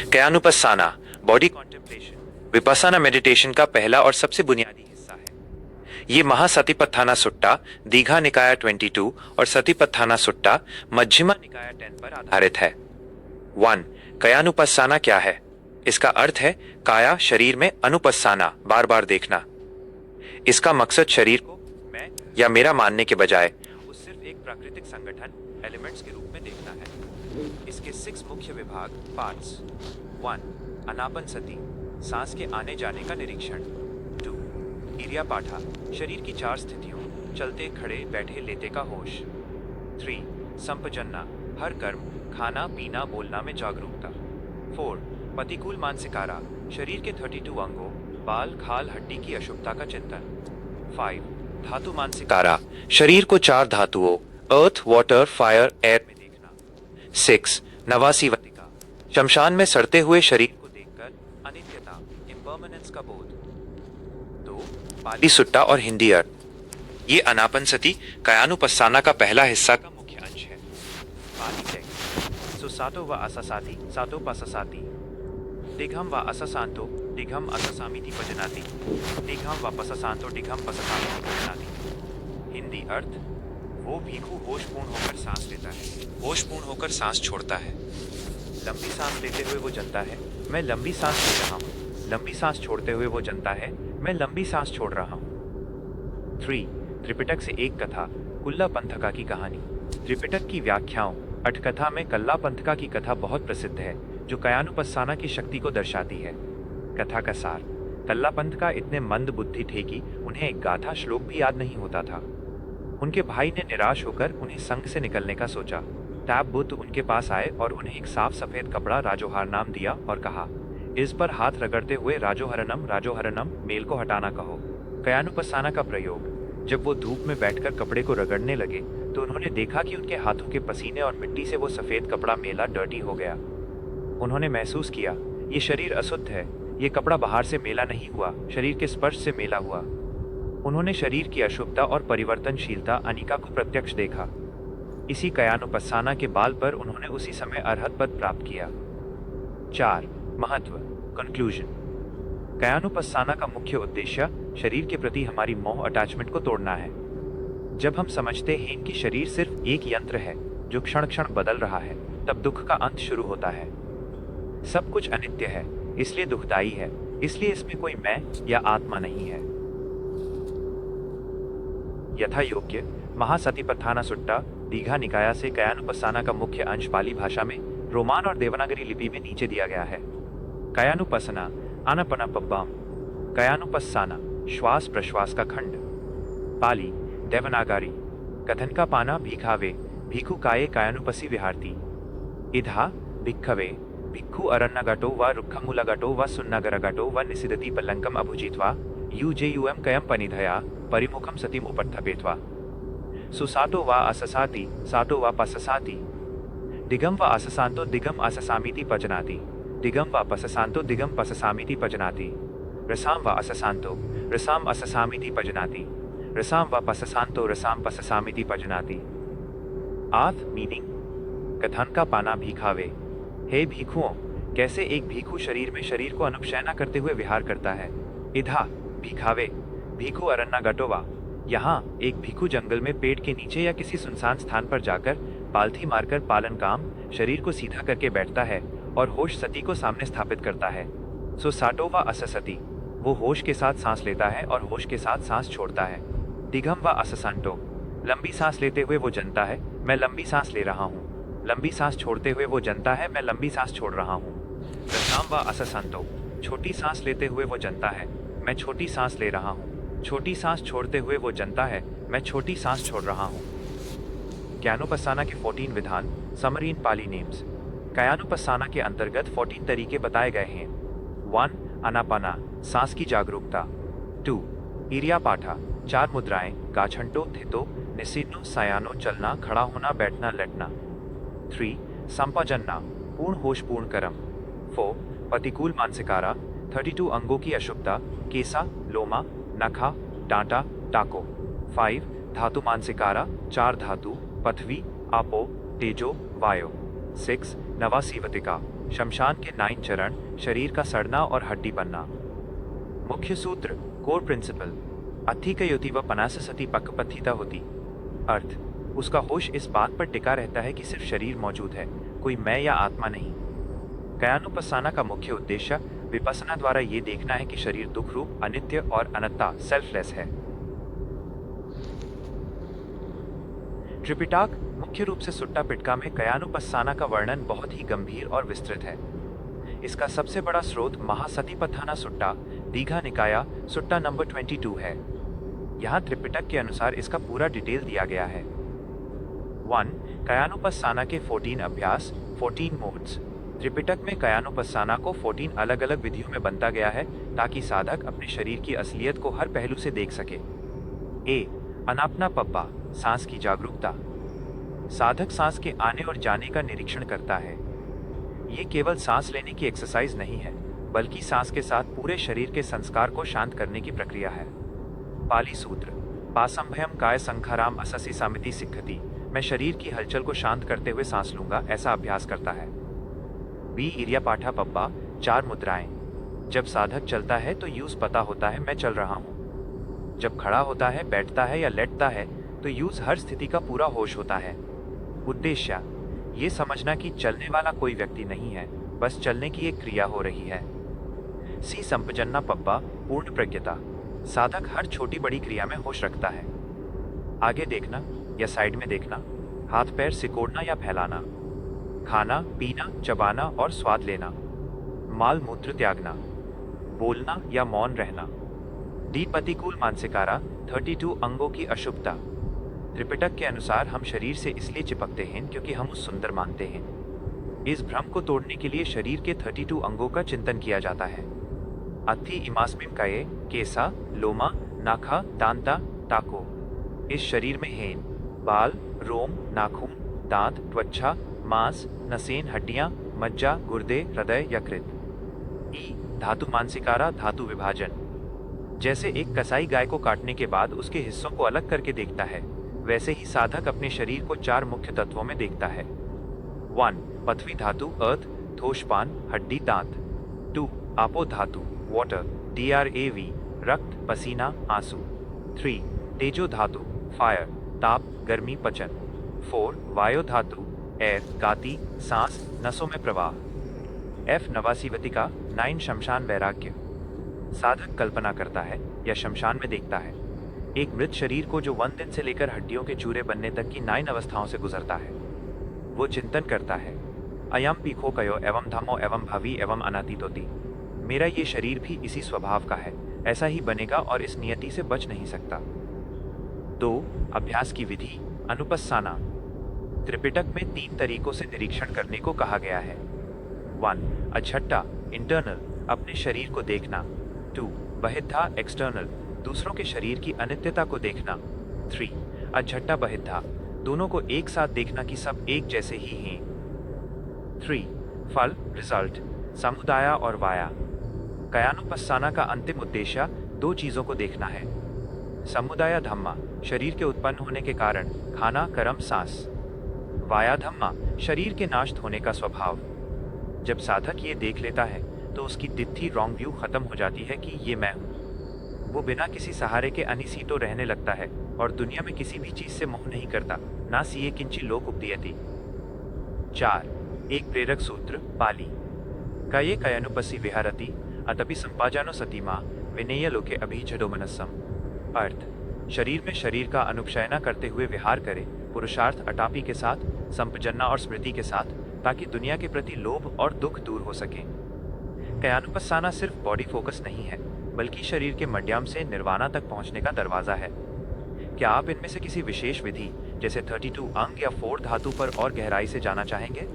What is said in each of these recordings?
कायानुपस्साना body contemplation विपस्साना meditation का पहला और सबसे बुनियादी हिस्सा है। ये महासतिपत्थाना सुट्टा दीघा निकाय 22 और सतिपत्थाना सुट्टा मध्यमा निकाय 10 पर आधारित है। 1. कायानुपस्साना क्या है? इसका अर्थ है काया शरीर में, अनुपस्साना बार बार देखना। इसका मकसद शरीर को मैं या मेरा मानने के बजाय उस सिर्फ एक प्राकृतिक संगठन एलिमेंट्स के रूप में देखना है। इसके 6 मुख्य विभाग पार्ट्स। 1. अनापनसति सांस के आने जाने का निरीक्षण। 2. इरियापाठा शरीर की 4 स्थितियों चलते, खड़े, बैठे, लेटे का होश। 3. संपजन्ना हर कर्म, खाना, पीना, बोलना में जागरूकता। 4. प्रतिकूल मानसिकारा शरीर के 32 अंगों, बाल, खाल, हड्डी की अशुभता का चिंतन। 5. धातु मानसिकारा शरीर को 4 धातुओं अर्थ, वाटर, फायर, एयर में देखना। 6. नवासीवतिका शमशान में सड़ते हुए शरीर को देखकर अनित्यता, इम्पर्मानेंस का बोध। 2. पाली सुट्टा और हिंदी अर्थ। ये अनापनसति कायानुपस्साना का पहला हिस्सा का मुख्य अंश है। पाली टेक्स्ट सुसातो व अससाति सातो पससाति दिघम व अससांतो दिघम अससामिति पजनाति दिघम व पससांतो दिघम पससामिति पजनाति। हिंदी अर्थ वो भिखु होशपूर्ण होकर सांस लेता है, होशपूर्ण होकर सांस छोड़ता है। लंबी सांस लेते हुए वो जनता है, मैं लंबी सांस ले रहा हूँ। लंबी सांस छोड़ते हुए वो जनता है, मैं लंबी सांस छोड़ रहा हूँ। 3. त्रिपिटक से एक कथा कुल्ला पंथका की कहानी। त्रिपिटक की व्याख्याओं अठकथा में कल्ला पंथका की कथा बहुत प्रसिद्ध है, जो कायानुपस्साना की शक्ति को दर्शाती है। कथा का सार: कल्ला पंथका इतने मंद बुद्धि थे कि उन्हें एक गाथा श्लोक भी याद नहीं होता था। उनके भाई ने निराश होकर उन्हें संघ से निकलने का सोचा। तब बुद्ध उनके पास आए और उन्हें एक साफ सफेद कपड़ा राजोहार नाम दिया और कहा, इस पर हाथ रगड़ते हुए राजोहरनम मेल को हटाना कहो। कायानुपस्साना का प्रयोग: जब वो धूप में बैठकर कपड़े को रगड़ने लगे तो उन्होंने देखा कि उनके हाथों के पसीने और मिट्टी से वो सफेद कपड़ा मेला डर्टी हो गया। उन्होंने महसूस किया, ये शरीर अशुद्ध है, ये कपड़ा बाहर से मेला नहीं हुआ, शरीर के स्पर्श से मेला हुआ। उन्होंने शरीर की अशुद्धता और परिवर्तनशीलता अनिका को प्रत्यक्ष देखा। इसी कायानुपस्साना के बाल पर उन्होंने उसी समय अरहत पद प्राप्त किया। 4. महत्व कंक्लूजन: कायानुपस्साना का मुख्य उद्देश्य शरीर के प्रति हमारी मोह अटैचमेंट को तोड़ना है। जब हम समझते हैं कि शरीर सिर्फ एक यंत्र है जो क्षण क्षण बदल रहा है, तब दुख का अंत शुरू होता है। सब कुछ अनित्य है, इसलिए दुखदायी है, इसलिए इसमें कोई मैं या आत्मा नहीं है। यथा योग्य महासतिपत्थाना सुट्टा दीघा निकाया से कायानुपस्साना का मुख्य अंश पाली भाषा में रोमान और देवनागरी लिपि में नीचे दिया गया है। कायानुपस्सना आनापानसति, कायानुपस्साना श्वास प्रश्वास का खंड। पाली देवनागरी कथन का पाना भीखावे भिक्खु काये कायानुपस्सी विहारती। इधा भिक्खवे भिक्खु अरण्यगतो व रुक्खमूलगतो व सुन्नगरगतो व निसिदति पल्लंकम अभुजित्वा युजेयुएम कयम पनिधया परिमुखम सतिम उपस्थापयित्वा। सुसातो व अससाति सातो व पससाति दिगम व अससांतो दिगम अससामीति पजनाति दिगम व पससांतो दिगम पससामीति पजनाति। रसाम व अससांतो रसाम अससामीति पजनाति रसाम व पससांतो रसाम पससामीति पजनाति। आर्थ मीनिंग: कथन का पाना भीखावे। हे भिक्षुओं, कैसे एक भिक्षु शरीर में शरीर को अनुपशयना करते हुए विहार करता है। इधा भिखावे भिक्षु अरण्यगतोवा, यहाँ एक भिक्षु जंगल में पेड़ के नीचे या किसी सुनसान स्थान पर जाकर पालथी मारकर पालन काम शरीर को सीधा करके बैठता है और होश सती को सामने स्थापित करता है। सो साटो व अससति, वो होश के साथ सांस लेता है और होश के साथ सांस छोड़ता है। दिघम व अससांतो, लंबी सांस लेते हुए वो जनता है, मैं लंबी सांस ले रहा हूँ। लंबी सांस छोड़ते हुए वो जनता है, मैं लंबी सांस छोड़ रहा हूँ। रसाम व अससांतो, छोटी सांस लेते हुए वो जनता है, मैं छोटी सांस ले रहा हूँ। छोटी सांस छोड़ते हुए वो जनता है, मैं छोटी सांस छोड़ रहा हूँ। कायानुपस्साना के 14 विधान समरी इन पाली नेम्स। कायानुपस्साना के अंतर्गत 14 तरीके बताए गए हैं। 1. आनापाना सांस की जागरूकता। 2. इरियापाठा 4 मुद्राएं गाछंटो थितो निसिन्नो सायानो चलना, खड़ा होना, बैठना, लेटना। 3. संपाजन्ना पूर्ण होश पूर्ण कर्म। 4. प्रतिकूल मानसिकारा 32 अंगों की अशुभता, केसा, लोमा, नखा, डांटा, टाको। 5. धातु मानसिकारा 4 धातु, पृथ्वी, आपो, तेजो, वायो। 6. नवासीवतिका शमशान के 9 चरण, शरीर का सड़ना और हड्डी बनना। मुख्य सूत्र, कोर प्रिंसिपल, अत्थिकयोतिव पनास सती पक्कपथिता होती। अर्थ, उसका होश इस बात पर टिका रहता है कि सिर्फ शरीर मौजूद है, कोई मैं या आत्मा नहीं। कायानुपस्साना का मुख्य उद्देश्य विपස්සना द्वारा ये देखना है कि शरीर दुख रूप, अनित्य और अनंता सेल्फलेस है। त्रिपिटक मुख्य रूप से सुट्टा पिटका में कायानुपस्साना का वर्णन बहुत ही गंभीर और विस्तृत है। इसका सबसे बड़ा स्रोत महासतिपट्ठाना सुट्टा, दीघा निकाया सुट्टा नंबर 22 है। यहाँ त्रिपिटक के अनुसार इसका पूरा डिटेल दिया गया है। 1. कायानुपस्साना के 14 अभ्यास, 14 मोड्स। त्रिपिटक में कायानुपस्साना को 14 अलग अलग विधियों में बांटा गया है ताकि साधक अपने शरीर की असलियत को हर पहलू से देख सके। ए. अनापना पब्बा, सांस की जागरूकता। साधक सांस के आने और जाने का निरीक्षण करता है। ये केवल सांस लेने की एक्सरसाइज नहीं है, बल्कि सांस के साथ पूरे शरीर के संस्कार को शांत करने की प्रक्रिया है। पाली सूत्र, पासंभयम काय संखाराम अससी सामिति सिक्खति। मैं शरीर की हलचल को शांत करते हुए सांस लूंगा, ऐसा अभ्यास करता है। बी. इरिया पाठा पब्बा, 4 मुद्राएं। जब साधक चलता है तो यूज पता होता है मैं चल रहा हूँ। जब खड़ा होता है, बैठता है या लेटता है तो यूज हर स्थिति का पूरा होश होता है। उद्देश्य, ये समझना कि चलने वाला कोई व्यक्ति नहीं है, बस चलने की एक क्रिया हो रही है। सी. संपजन्ना पब्बा, पूर्ण प्रज्ञता। साधक हर छोटी बड़ी क्रिया में होश रखता है। आगे देखना या साइड में देखना, हाथ पैर सिकोड़ना या फैलाना, खाना पीना, चबाना और स्वाद लेना, माल मूत्र त्यागना, बोलना या मौन रहना। डी. प्रतिकूल मानसिकारा, 32 अंगों की अशुभता। त्रिपिटक के अनुसार हम शरीर से इसलिए चिपकते हैं क्योंकि हम उस सुंदर मानते हैं। इस भ्रम को तोड़ने के लिए शरीर के 32 अंगों का चिंतन किया जाता है। अत्थि इमास्मिन काये, केसा, लोमा, नाखा, दांता, टाको। इस शरीर में हेन, बाल, रोम, नाखून, दांत, त्वचा, मांस, नसें, हड्डियां, मज्जा, गुर्दे, हृदय, यकृत। ई. धातु मानसिकारा, धातु विभाजन। जैसे एक कसाई गाय को काटने के बाद उसके हिस्सों को अलग करके देखता है, वैसे ही साधक अपने शरीर को 4 मुख्य तत्वों में देखता है। 1. पृथ्वी धातु, अर्थ, ठोशपान, हड्डी, दांत। 2. आपो धातु, वाटर, DRAV, रक्त, पसीना, आंसू। 3. तेजो धातु, फायर, ताप, गर्मी, पचन। 4. वायु धातु, एयर, गाति, सांस, नसों में प्रवाह। F. नवासीवतिका, 9 शमशान वैराग्य। साधक कल्पना करता है या शमशान में देखता है एक मृत शरीर को जो 1 दिन से लेकर हड्डियों के चूरे बनने तक की 9 अवस्थाओं से गुजरता है। वो चिंतन करता है, अयम पीखो कयो एवं धमो एवं भावी एवं अनातीतोति। मेरा ये शरीर भी इसी स्वभाव का है, ऐसा ही बनेगा और इस नियति से बच नहीं सकता। 2. अभ्यास की विधि, अनुपस्साना। त्रिपिटक में 3 तरीकों से निरीक्षण करने को कहा गया है। 1. अझट्टा, इंटरनल, अपने शरीर को देखना। 2. बहिद्धा, एक्सटर्नल, दूसरों के शरीर की अनित्यता को देखना। 3. अझट्टा बहिद्धा, दोनों को एक साथ देखना कि सब एक जैसे ही हैं। 3. फल, रिजल्ट, समुदाय और वाया। कायानुपस्साना का अंतिम उद्देश्य 2 चीजों को देखना है। समुदाय धम्मा, शरीर के उत्पन्न होने के कारण, खाना, कर्म, सांस। वाया धम्मा, शरीर के नाश होने का स्वभाव। जब साधक ये देख लेता है तो उसकी दित्थि रॉन्ग व्यू खत्म हो जाती है कि ये मैं हूँ। वो बिना किसी सहारे के अनिसीटो रहने लगता है और दुनिया में किसी भी चीज से मोह नहीं करता, ना सीए किंची लोक उपदियति। 4. एक प्रेरक सूत्र, पाली। कये कयानुपस्सी विहारति अतपि संपाजानो सतीमा विनेय लोके अभिचडो मनस्सम। अर्थ, शरीर में शरीर का अनुक्षयना करते हुए विहार करे, पुरुषार्थ अटापी के साथ, संपजन्ना और स्मृति के साथ, ताकि दुनिया के प्रति लोभ और दुख दूर हो सके। कायानुपस्साना सिर्फ बॉडी फोकस नहीं है, बल्कि शरीर के मड्याम से निर्वाणा तक पहुंचने का दरवाजा है। क्या आप इनमें से किसी विशेष विधि जैसे 32 अंग या 4 धातु पर और गहराई से जाना चाहेंगे?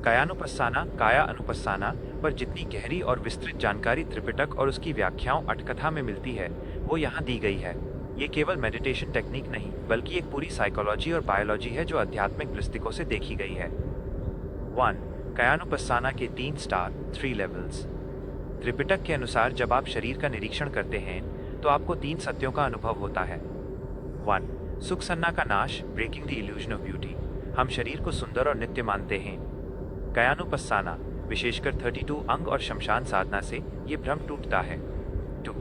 कायानुपस्साना, काया अनुपस्साना पर जितनी गहरी और विस्तृत जानकारी त्रिपिटक और उसकी व्याख्याओं अटकथा में मिलती है, वो यहाँ दी गई है। ये केवल मेडिटेशन टेक्निक नहीं, बल्कि एक पूरी साइकोलॉजी और बायोलॉजी है जो आध्यात्मिक दृष्टिकोण से देखी गई है। 1. कायानुपस्साना के 3 स्टार, 3 लेवल्स। त्रिपिटक के अनुसार जब आप शरीर का निरीक्षण करते हैं तो आपको 3 सत्यों का अनुभव होता है। 1. सुख सन्ना का नाश, breaking the illusion of beauty. हम शरीर को सुंदर और नित्य मानते हैं। कायानुपस्साना, विशेषकर 32 अंग और शमशान साधना से ये भ्रम टूटता है। 2.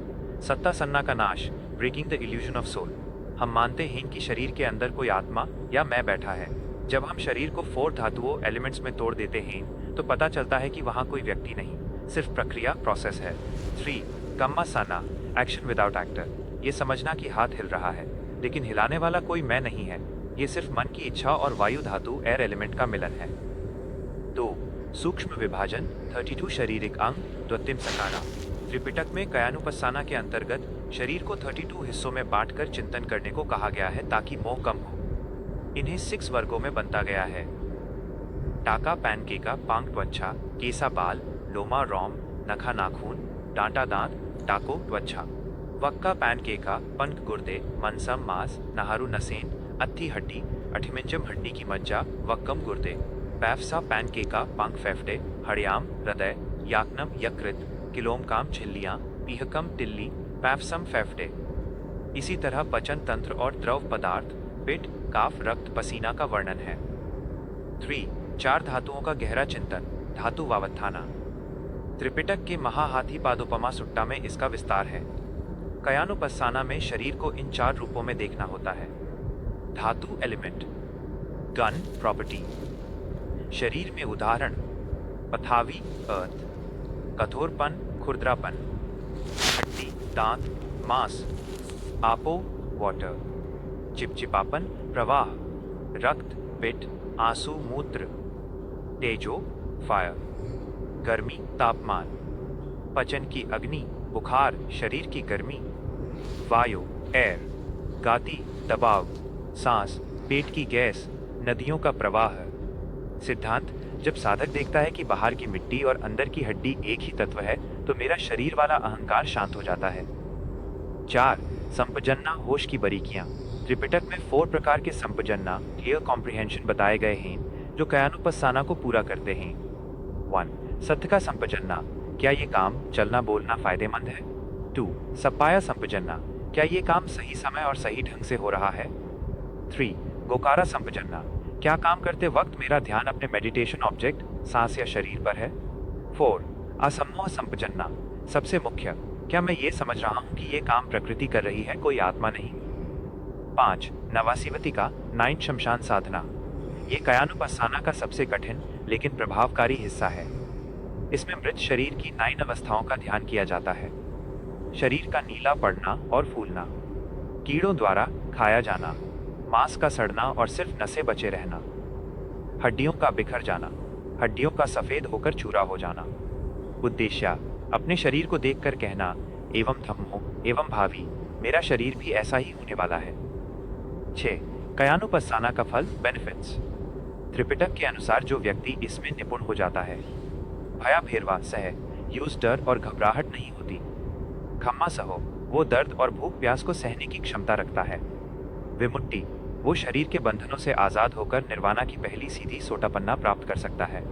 सत्ता सन्ना का नाश, breaking the illusion of soul. हम मानते हैं कि शरीर के अंदर कोई आत्मा या मैं बैठा है। जब हम शरीर को 4 धातुओं एलिमेंट्स में तोड़ देते हैं तो पता चलता है कि वहाँ कोई व्यक्ति नहीं, सिर्फ प्रक्रिया प्रोसेस है। 3. कम्मासाना, एक्शन विदाउट एक्टर। ये समझना कि हाथ हिल रहा है लेकिन हिलाने वाला कोई मैं नहीं है, ये सिर्फ मन की इच्छा और वायु धातु एयर एलिमेंट का मिलन है। 2. सूक्ष्म विभाजन, 32 शारीरिक अंग, द्वतिम सकारा। त्रिपिटक में कायानुपस्साना के अंतर्गत शरीर को 32 हिस्सों में बांटकर चिंतन करने को कहा गया है ताकि मोह कम हो। इन्हें 6 वर्गों में बनता गया है। टाका पैनकेका, पांग त्वचा, केसा बाल, लोमा रोम, नखा नाखून, डांटा दांत, टाको त्वचा। वक्का पैनकेका, पंख गुर्दे, मनसम मांस, नहारू नसेन, अत्थी हड्डी, अठिमिंजम हड्डी की मज्जा, वक्कम गुर्दे। पैफसा पैनकेका, पंख फेफड़े, हड़याम हृदय, याकनम यकृत, किलोमकाम झिल्लियां, पीहकम तिल्ली, पैफसम फेफड़े। इसी तरह पचन तंत्र और द्रव पदार्थ, पिट, काफ, रक्त, पसीना का वर्णन है। 3. 4 धातुओं का गहरा चिंतन, धातु वावत्थाना। त्रिपिटक के महाहाथी पादोपमा सुट्टा में इसका विस्तार है। कायानुपस्साना में शरीर को इन 4 रूपों में देखना होता है। धातु एलिमेंट, गन प्रॉपर्टी, शरीर में उदाहरण, पथावी अर्थ, कठोरपन खुरदरापन, हड्डी दांत मांस, आपो वाटर, चिपचिपापन प्रवाह, रक्त पिट आंसू मूत्र, तेजो फायर, गर्मी तापमान, पचन की अग्नि बुखार शरीर की गर्मी, वायु एयर, गाति दबाव, सांस पेट की गैस, नदियों का प्रवाह। सिद्धांत, जब साधक देखता है कि बाहर की मिट्टी और अंदर की हड्डी एक ही तत्व है तो मेरा शरीर वाला अहंकार शांत हो जाता है। 4. संपजन्ना, होश की बारीकियां। त्रिपिटक में 4 प्रकार के संपजन्ना क्लियर कॉम्प्रिहेंशन बताए गए हैं जो कायानुपस्साना को पूरा करते हैं। 1. सत्य का संपजन्ना, क्या ये काम चलना बोलना फायदेमंद है। 2. सपाया संपजन्ना, क्या ये काम सही समय और सही ढंग से हो रहा है। 3. गोकारा संपजन्ना, क्या काम करते वक्त मेरा ध्यान अपने मेडिटेशन ऑब्जेक्ट सांस या शरीर पर है। 4. असम्मोह संपजन्ना, सबसे मुख्य, क्या मैं ये समझ रहा हूँ कि ये काम प्रकृति कर रही है, कोई आत्मा नहीं। 5. नवासीवती का 9 शमशान साधना, ये कायानुपस्साना का सबसे कठिन लेकिन प्रभावकारी हिस्सा है। इसमें मृत शरीर की 9 अवस्थाओं का ध्यान किया जाता है। शरीर का नीला पड़ना और फूलना, कीड़ों द्वारा खाया जाना, मांस का सड़ना और सिर्फ नसें बचे रहना, हड्डियों का बिखर जाना, हड्डियों का सफेद होकर चूरा हो जाना। उद्देश्य, अपने शरीर को देखकर कहना एवं धम्मो एवं भावी, मेरा शरीर भी ऐसा ही होने वाला है। 6. कायानुपस्साना का फल बेनिफिट्स। त्रिपिटक के अनुसार जो व्यक्ति इसमें निपुण हो जाता है, भया भेरवा सह, यूज डर और घबराहट नहीं होती। खम्मा सहो, वो दर्द और भूख प्यास को सहने की क्षमता रखता है। विमुट्टी, वो शरीर के बंधनों से आजाद होकर निर्वाणा की पहली सीधी सोटापन्ना प्राप्त कर सकता है।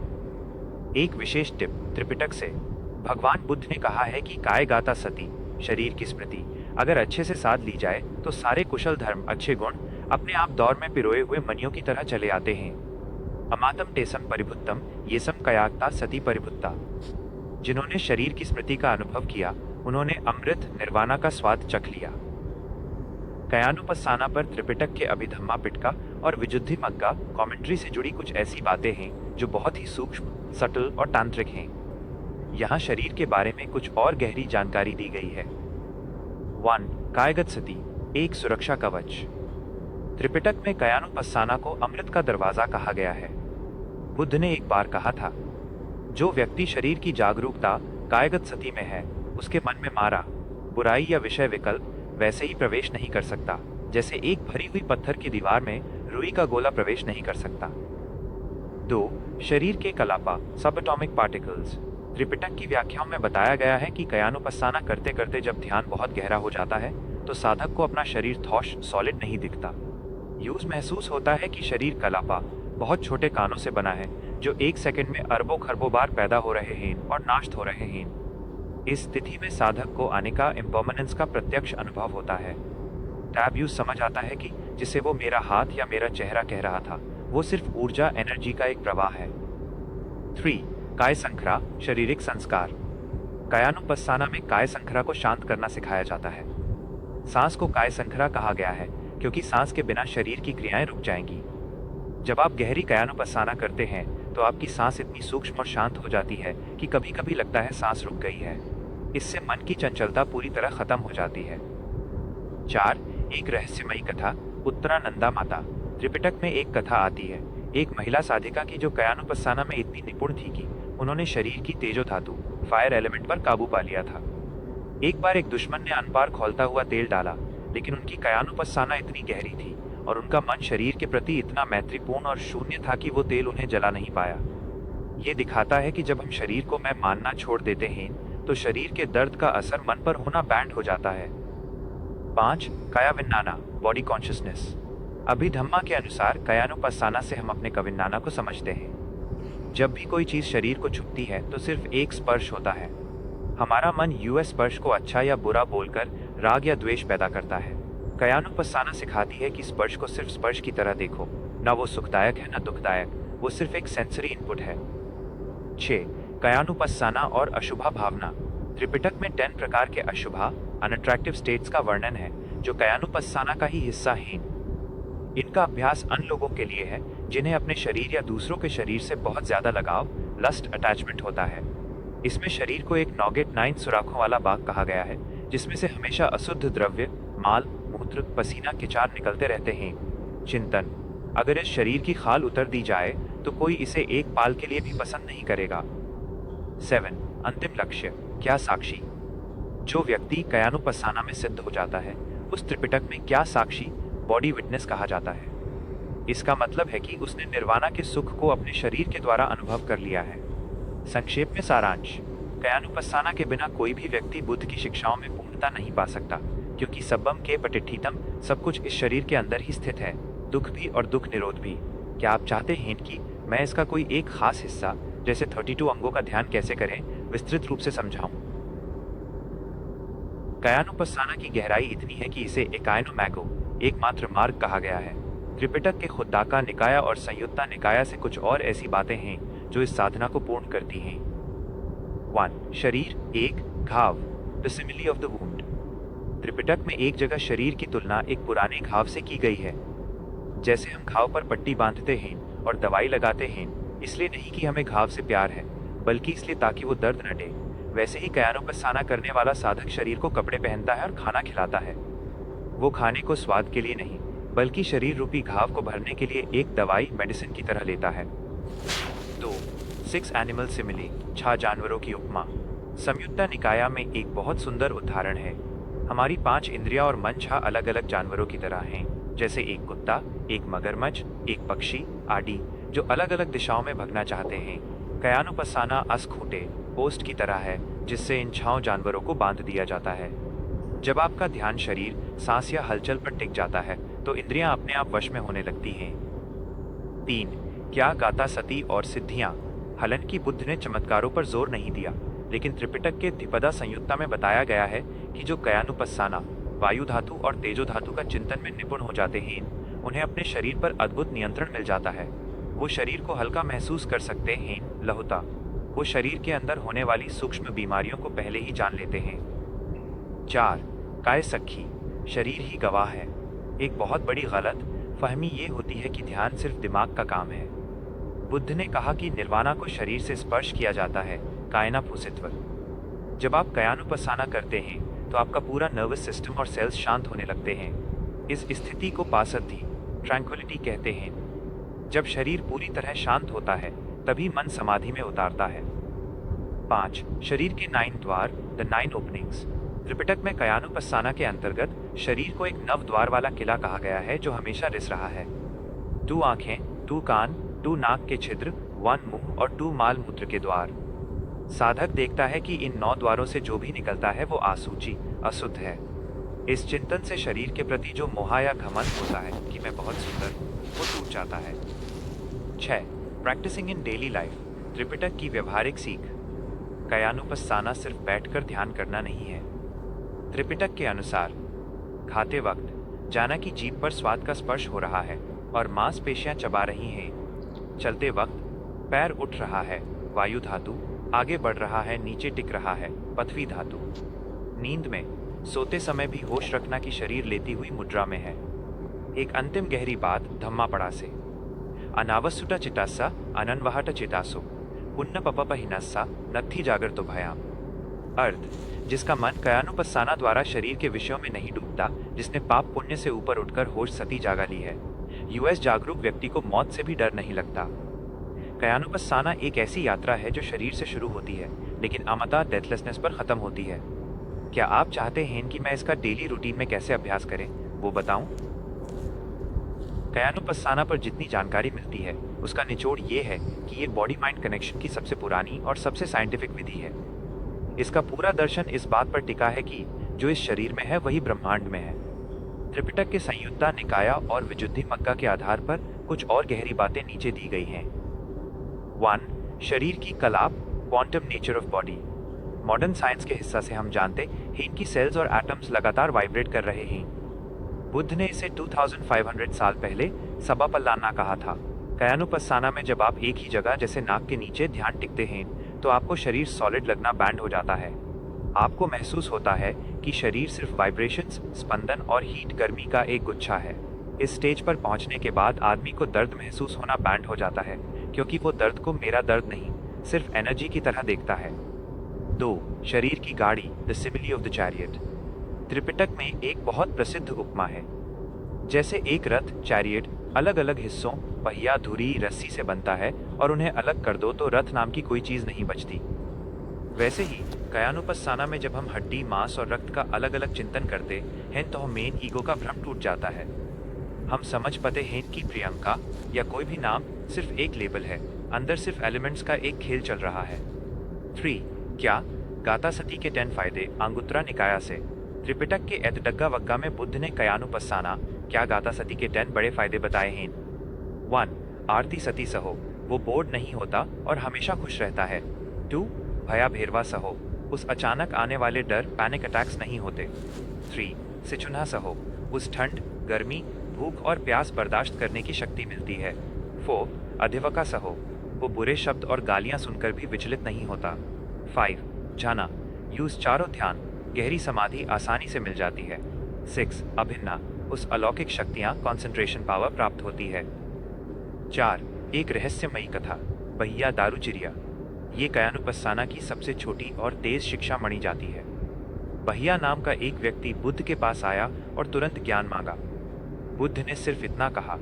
एक विशेष टिप त्रिपिटक से, भगवान बुद्ध ने कहा है कि काय गाता सती, शरीर की स्मृति अगर अच्छे से साध ली जाए तो सारे कुशल धर्म अच्छे गुण अपने आप दौर में पिरोए हुए मनियों की तरह चले आते हैं। अमातम टेसम परिभुत्तम येसम कयाक्ता सती परिभुत्ता, जिन्होंने शरीर की स्मृति का अनुभव किया उन्होंने अमृत निर्वाणा का स्वाद चख लिया। कायानुपस्साना पर त्रिपिटक के अभिधम्मा पिटका और विजुद्धि मग्गा कमेंट्री से जुड़ी कुछ ऐसी बातें हैं जो बहुत ही सूक्ष्म, सटल और तांत्रिक हैं। यहाँ शरीर के बारे में कुछ और गहरी जानकारी दी गई है। 1. कायगत सती, एक सुरक्षा कवच। त्रिपिटक में कायानुपस्साना को अमृत का दरवाजा कहा गया है। बुद्ध ने एक बार कहा था, जो व्यक्ति शरीर की जागरूकता कायगत सती में है उसके मन में मारा, बुराई या विषय विकल्प वैसे ही प्रवेश नहीं कर सकता जैसे एक भरी हुई पत्थर की दीवार में रुई का गोला प्रवेश नहीं कर सकता। 2. शरीर के कलापा सबएटॉमिक पार्टिकल्स। त्रिपिटक की व्याख्याओं में बताया गया है कि कायानुपस्साना करते करते जब ध्यान बहुत गहरा हो जाता है तो साधक को अपना शरीर थौश सॉलिड नहीं दिखता। यूज महसूस होता है कि शरीर कलापा बहुत छोटे कानों से बना है जो 1 सेकंड में अरबों खरबों बार पैदा हो रहे हैं और नाश हो रहे हैं। इस स्थिति में साधक को आनेका इम्पर्मनेंस का प्रत्यक्ष अनुभव होता है। टैब यूज समझ आता है कि जिसे वो मेरा हाथ या मेरा चेहरा कह रहा था वो सिर्फ ऊर्जा एनर्जी का एक प्रवाह है। 3. काय संख्रा शारीरिक संस्कार। कायानुपस्साना में काय संख्रा को शांत करना सिखाया जाता है। सांस को काय संख्रा कहा गया है क्योंकि सांस के बिना शरीर की क्रियाएं रुक जाएंगी। जब आप गहरी कायानुपस्साना करते हैं तो आपकी सांस इतनी सूक्ष्म और शांत हो जाती है कि कभी कभी लगता है सांस रुक गई है। इससे मन की चंचलता पूरी तरह खत्म हो जाती है। 4. एक रहस्यमयी कथा उत्तरानंदा माता। त्रिपिटक में एक कथा आती है, एक महिला साधिका की जो कायानुपस्साना में इतनी निपुण थी कि उन्होंने शरीर की तेजो धातु फायर एलिमेंट पर काबू पा लिया था। एक बार एक दुश्मन ने अनपार खौलता हुआ तेल डाला, लेकिन उनकी कायानुपस्साना इतनी गहरी थी और उनका मन शरीर के प्रति इतना मैत्रीपूर्ण और शून्य था कि वो तेल उन्हें जला नहीं पाया। ये दिखाता है कि जब हम शरीर को मैं मानना छोड़ देते हैं तो शरीर के दर्द का असर मन पर होना बैंड हो जाता है। 5. कायाविन्नाना बॉडी कॉन्शियसनेस। अभिधम्मा के अनुसार कायानुपस्साना से हम अपने कविन्नाना को समझते हैं। जब भी कोई चीज शरीर को छूती है तो सिर्फ एक स्पर्श होता है। हमारा मन यूएस स्पर्श को अच्छा या बुरा बोलकर राग या द्वेष पैदा करता है। कायानुपस्साना सिखाती है कि स्पर्श को सिर्फ स्पर्श की तरह देखो, ना वो सुखदायक है ना दुखदायक, वो सिर्फ एक सेंसरी इनपुट है। 6. कायानुपस्साना और अशुभा भावना। त्रिपिटक में 10 प्रकार के अशुभा अनअट्रैक्टिव स्टेट्स का वर्णन है जो कायानुपस्साना का ही हिस्सा हैं। इनका अभ्यास अन लोगों के लिए है जिन्हें अपने शरीर या दूसरों के शरीर से बहुत ज्यादा लगाव लस्ट अटैचमेंट होता है। इसमें शरीर को एक नौगेट 9 सुराखों वाला बाग कहा गया है जिसमें से हमेशा अशुद्ध द्रव्य माल मूत्र पसीना किचार निकलते रहते हैं। चिंतन: अगर इस शरीर की खाल उतर दी जाए तो कोई इसे एक पाल के लिए भी पसंद नहीं करेगा। 7. अंतिम लक्ष्य क्या साक्षी। जो व्यक्ति कायानुपस्साना में सिद्ध हो जाता है उस त्रिपिटक में क्या साक्षी बॉडी विटनेस कहा जाता है। इसका मतलब है कि उसने निर्वाणा के सुख को अपने शरीर के द्वारा अनुभव कर लिया है। संक्षेप में सारांश: कायानुपस्साना के बिना कोई भी व्यक्ति बुद्ध की शिक्षाओं में पूर्णता नहीं पा सकता, क्योंकि सब्बम के पटिठितम सब कुछ इस शरीर के अंदर ही स्थित है, दुख भी और दुख निरोध भी। क्या आप चाहते हैं कि मैं इसका कोई एक खास हिस्सा जैसे 32 अंगों का ध्यान कैसे करें विस्तृत रूप से समझाऊं? कायानुपस्साना की गहराई इतनी है कि इसे एकायनो मैगो एकमात्र मार्ग कहा गया है। त्रिपिटक के खुद्दाका निकाया और संयुत्ता निकाया से कुछ और ऐसी बातें हैं जो इस साधना को पूर्ण करती हैं। 1. शरीर एक घाव the simile of the wound. Tripitaka में एक जगह शरीर की तुलना एक पुराने घाव से की गई है। जैसे हम घाव पर पट्टी बांधते हैं और दवाई लगाते हैं, इसलिए नहीं कि हमें घाव से प्यार है, बल्कि इसलिए ताकि वो दर्द न दे। वैसे ही कायानुपस्साना करने वाला साधक शरीर को कपड़े पहनता है और खाना खिलाता है। वो खाने को स्वाद के लिए नहीं, बल्कि शरीर रूपी घाव को भरने के लिए एक दवाई मेडिसिन की तरह लेता है। 2. 6 एनिमल सिमिली 6 जानवरों की उपमा। संयुत्ता निकाया में एक बहुत सुंदर उदाहरण है। हमारी 5 इंद्रियां और मन 6 अलग अलग जानवरों की तरह हैं, जैसे एक कुत्ता, एक मगरमच्छ, एक पक्षी आदि, जो अलग अलग दिशाओं में भगना चाहते हैं। कायानुपस्साना असखूटे पोस्ट की तरह है जिससे इन 6 जानवरों को बांध दिया जाता है। जब आपका ध्यान शरीर सांस या हलचल पर टिक जाता है तो इंद्रियां अपने आप वश में होने लगती हैं। 3. क्या गाता सती और सिद्धियां। हालांकि बुद्ध ने चमत्कारों पर जोर नहीं दिया, लेकिन त्रिपिटक के द्विपदा संयुत्ता में बताया गया है कि जो कायानुपस्साना वायु धातु और तेजो धातु का चिंतन में निपुण हो जाते हैं, उन्हें अपने शरीर पर अद्भुत नियंत्रण मिल जाता है। वो शरीर को हल्का महसूस कर सकते हैं, लहुता। वो शरीर के अंदर होने वाली सूक्ष्म बीमारियों को पहले ही जान लेते हैं। 4. काय सखी शरीर ही गवाह है। एक बहुत बड़ी गलत फहमी ये होती है कि ध्यान सिर्फ दिमाग का काम है। बुद्ध ने कहा कि निर्वाणा को शरीर से स्पर्श किया जाता है, कायना फुसित्व। जब आप कायानुपस्साना करते हैं तो आपका पूरा नर्वस सिस्टम और सेल्स शांत होने लगते हैं। इस स्थिति को पासद्धि ट्रैंक्विलिटी कहते हैं। जब शरीर पूरी तरह शांत होता है तभी मन समाधि में उतारता है। 5. शरीर के 9 द्वार द 9 ओपनिंग्स। त्रिपिटक में कायानुपस्साना के अंतर्गत शरीर को एक 9 द्वार वाला किला कहा गया है जो हमेशा रिस रहा है। 2 आंखें, 2 कान, 2 नाक के छिद्र, 1 मुंह और 2 माल मूत्र के द्वार। साधक देखता है कि इन 9 द्वारों से जो भी निकलता है वो आसूची अशुद्ध है। इस चिंतन से शरीर के प्रति जो मोह या घमंड होता है कि मैं बहुत सुंदर हूँ, वो टूट जाता है। 6. प्रैक्टिसिंग इन डेली लाइफ। त्रिपिटक की व्यवहारिक सीख। कायानुपस्साना सिर्फ बैठकर ध्यान करना नहीं है। त्रिपिटक के अनुसार खाते वक्त जाना कि जीभ पर स्वाद का स्पर्श हो रहा है और मांसपेशियां चबा रही हैं। चलते वक्त पैर उठ रहा है वायु धातु, आगे बढ़ रहा है, नीचे टिक रहा है, पृथ्वी धातु। नींद में सोते समय भी होश रखना कि शरीर लेती हुई मुद्रा में है। एक अंतिम गहरी बात धम्मा पड़ा से, अनावसुटा चितास्सा अनन्वहट चितासु पुण्य पपप हिनस्सा नत्थि जागृतो भयाम। अर्थ, जिसका मन कयानुपस्साना द्वारा शरीर के विषयों में नहीं डूबता, जिसने पाप पुण्य से ऊपर उठकर होश सती जागा ली है, यूएस जागरूक व्यक्ति को मौत से भी डर नहीं लगता। कयानुपस्साना एक ऐसी यात्रा है जो शरीर से शुरू होती है लेकिन अमता डेथलेसनेस पर खत्म होती है। क्या आप चाहते हैं कि मैं इसका डेली रूटीन में कैसे अभ्यास करें वो बताऊं? कयानुपस्साना पर जितनी जानकारी मिलती है उसका निचोड़ ये है कि ये बॉडी माइंड कनेक्शन की सबसे पुरानी और सबसे साइंटिफिक विधि है। इसका पूरा दर्शन इस बात पर टिका है कि जो इस शरीर में है वही ब्रह्मांड में है। त्रिपिटक के संयुत्ता निकाया और विशुद्धिमग्गा के आधार पर कुछ और गहरी बातें नीचे दी गई हैं। 1. शरीर की कलाप, quantum nature of body. Modern science के हिस्सा से हम जानते हैं इनकी सेल्स और एटम्स लगातार वाइब्रेट कर रहे हैं। बुद्ध ने इसे 2500 साल पहले सबापल्लाना कहा था। कयानुपस्साना में जब आप एक ही जगह जैसे नाक के नीचे ध्यान टिकते हैं तो आपको शरीर सॉलिड लगना बैंड हो जाता है। आपको महसूस होता है कि शरीर सिर्फ वाइब्रेशंस, स्पंदन और हीट गर्मी का एक गुच्छा है। इस स्टेज पर पहुंचने के बाद आदमी को दर्द महसूस होना बैंड हो जाता है क्योंकि वो दर्द को मेरा दर्द नहीं, सिर्फ एनर्जी की तरह देखता है। 2. शरीर की गाड़ी, the simile of the chariot. Tripitaka में एक बहुत प्रसिद्ध उपमा है। जैसे एक रथ, चैरियट, अलग अलग हिस्सों, पहिया, धुरी, रस्सी से बनता है और उन्हें अलग कर दो तो रथ नाम की कोई चीज़ नहीं बचती। वैसे ही कयानुपस्साना में जब हम हड्डी, मांस और रक्त का अलग अलग चिंतन करते हैं तो मेन ईगो का भ्रम टूट जाता है। हम समझ पाते हैं कि प्रियंका या कोई भी नाम सिर्फ एक लेबल है, अंदर सिर्फ एलिमेंट्स का एक खेल चल रहा है। 3. क्या गाता सती के 10 फायदे, अंगुत्तरा निकाया से। त्रिपिटक के एतडग्गा वग्गा में बुद्ध ने कयानुपस्साना, क्या गाता सती के 10 बड़े फायदे बताए हैं। 1. आरती सती सहो, वो बोर्ड नहीं होता और हमेशा खुश रहता है। 2. भया भेरवा सहो, उस अचानक आने वाले डर, पैनिक अटैक्स नहीं होते। 3. सिचुन्हा सहो, उस ठंड, गर्मी, भूख और प्यास बर्दाश्त करने की शक्ति मिलती है। 4. अधिवका सहो, वो बुरे शब्द और गालियां सुनकर भी विचलित नहीं होता। 5. जाना, यूज चारों ध्यान, गहरी समाधि आसानी से मिल जाती है। 6. अभिन्ना, उस अलौकिक शक्तियां, कॉन्सेंट्रेशन पावर प्राप्त होती है। 4. एक रहस्यमयी कथा, बहिया दारूचिरिया, ये कयानुपस्साना की सबसे छोटी और तेज शिक्षा मणि जाती है। बहिया नाम का एक व्यक्ति बुद्ध के पास आया और तुरंत ज्ञान मांगा। बुद्ध ने सिर्फ इतना कहा,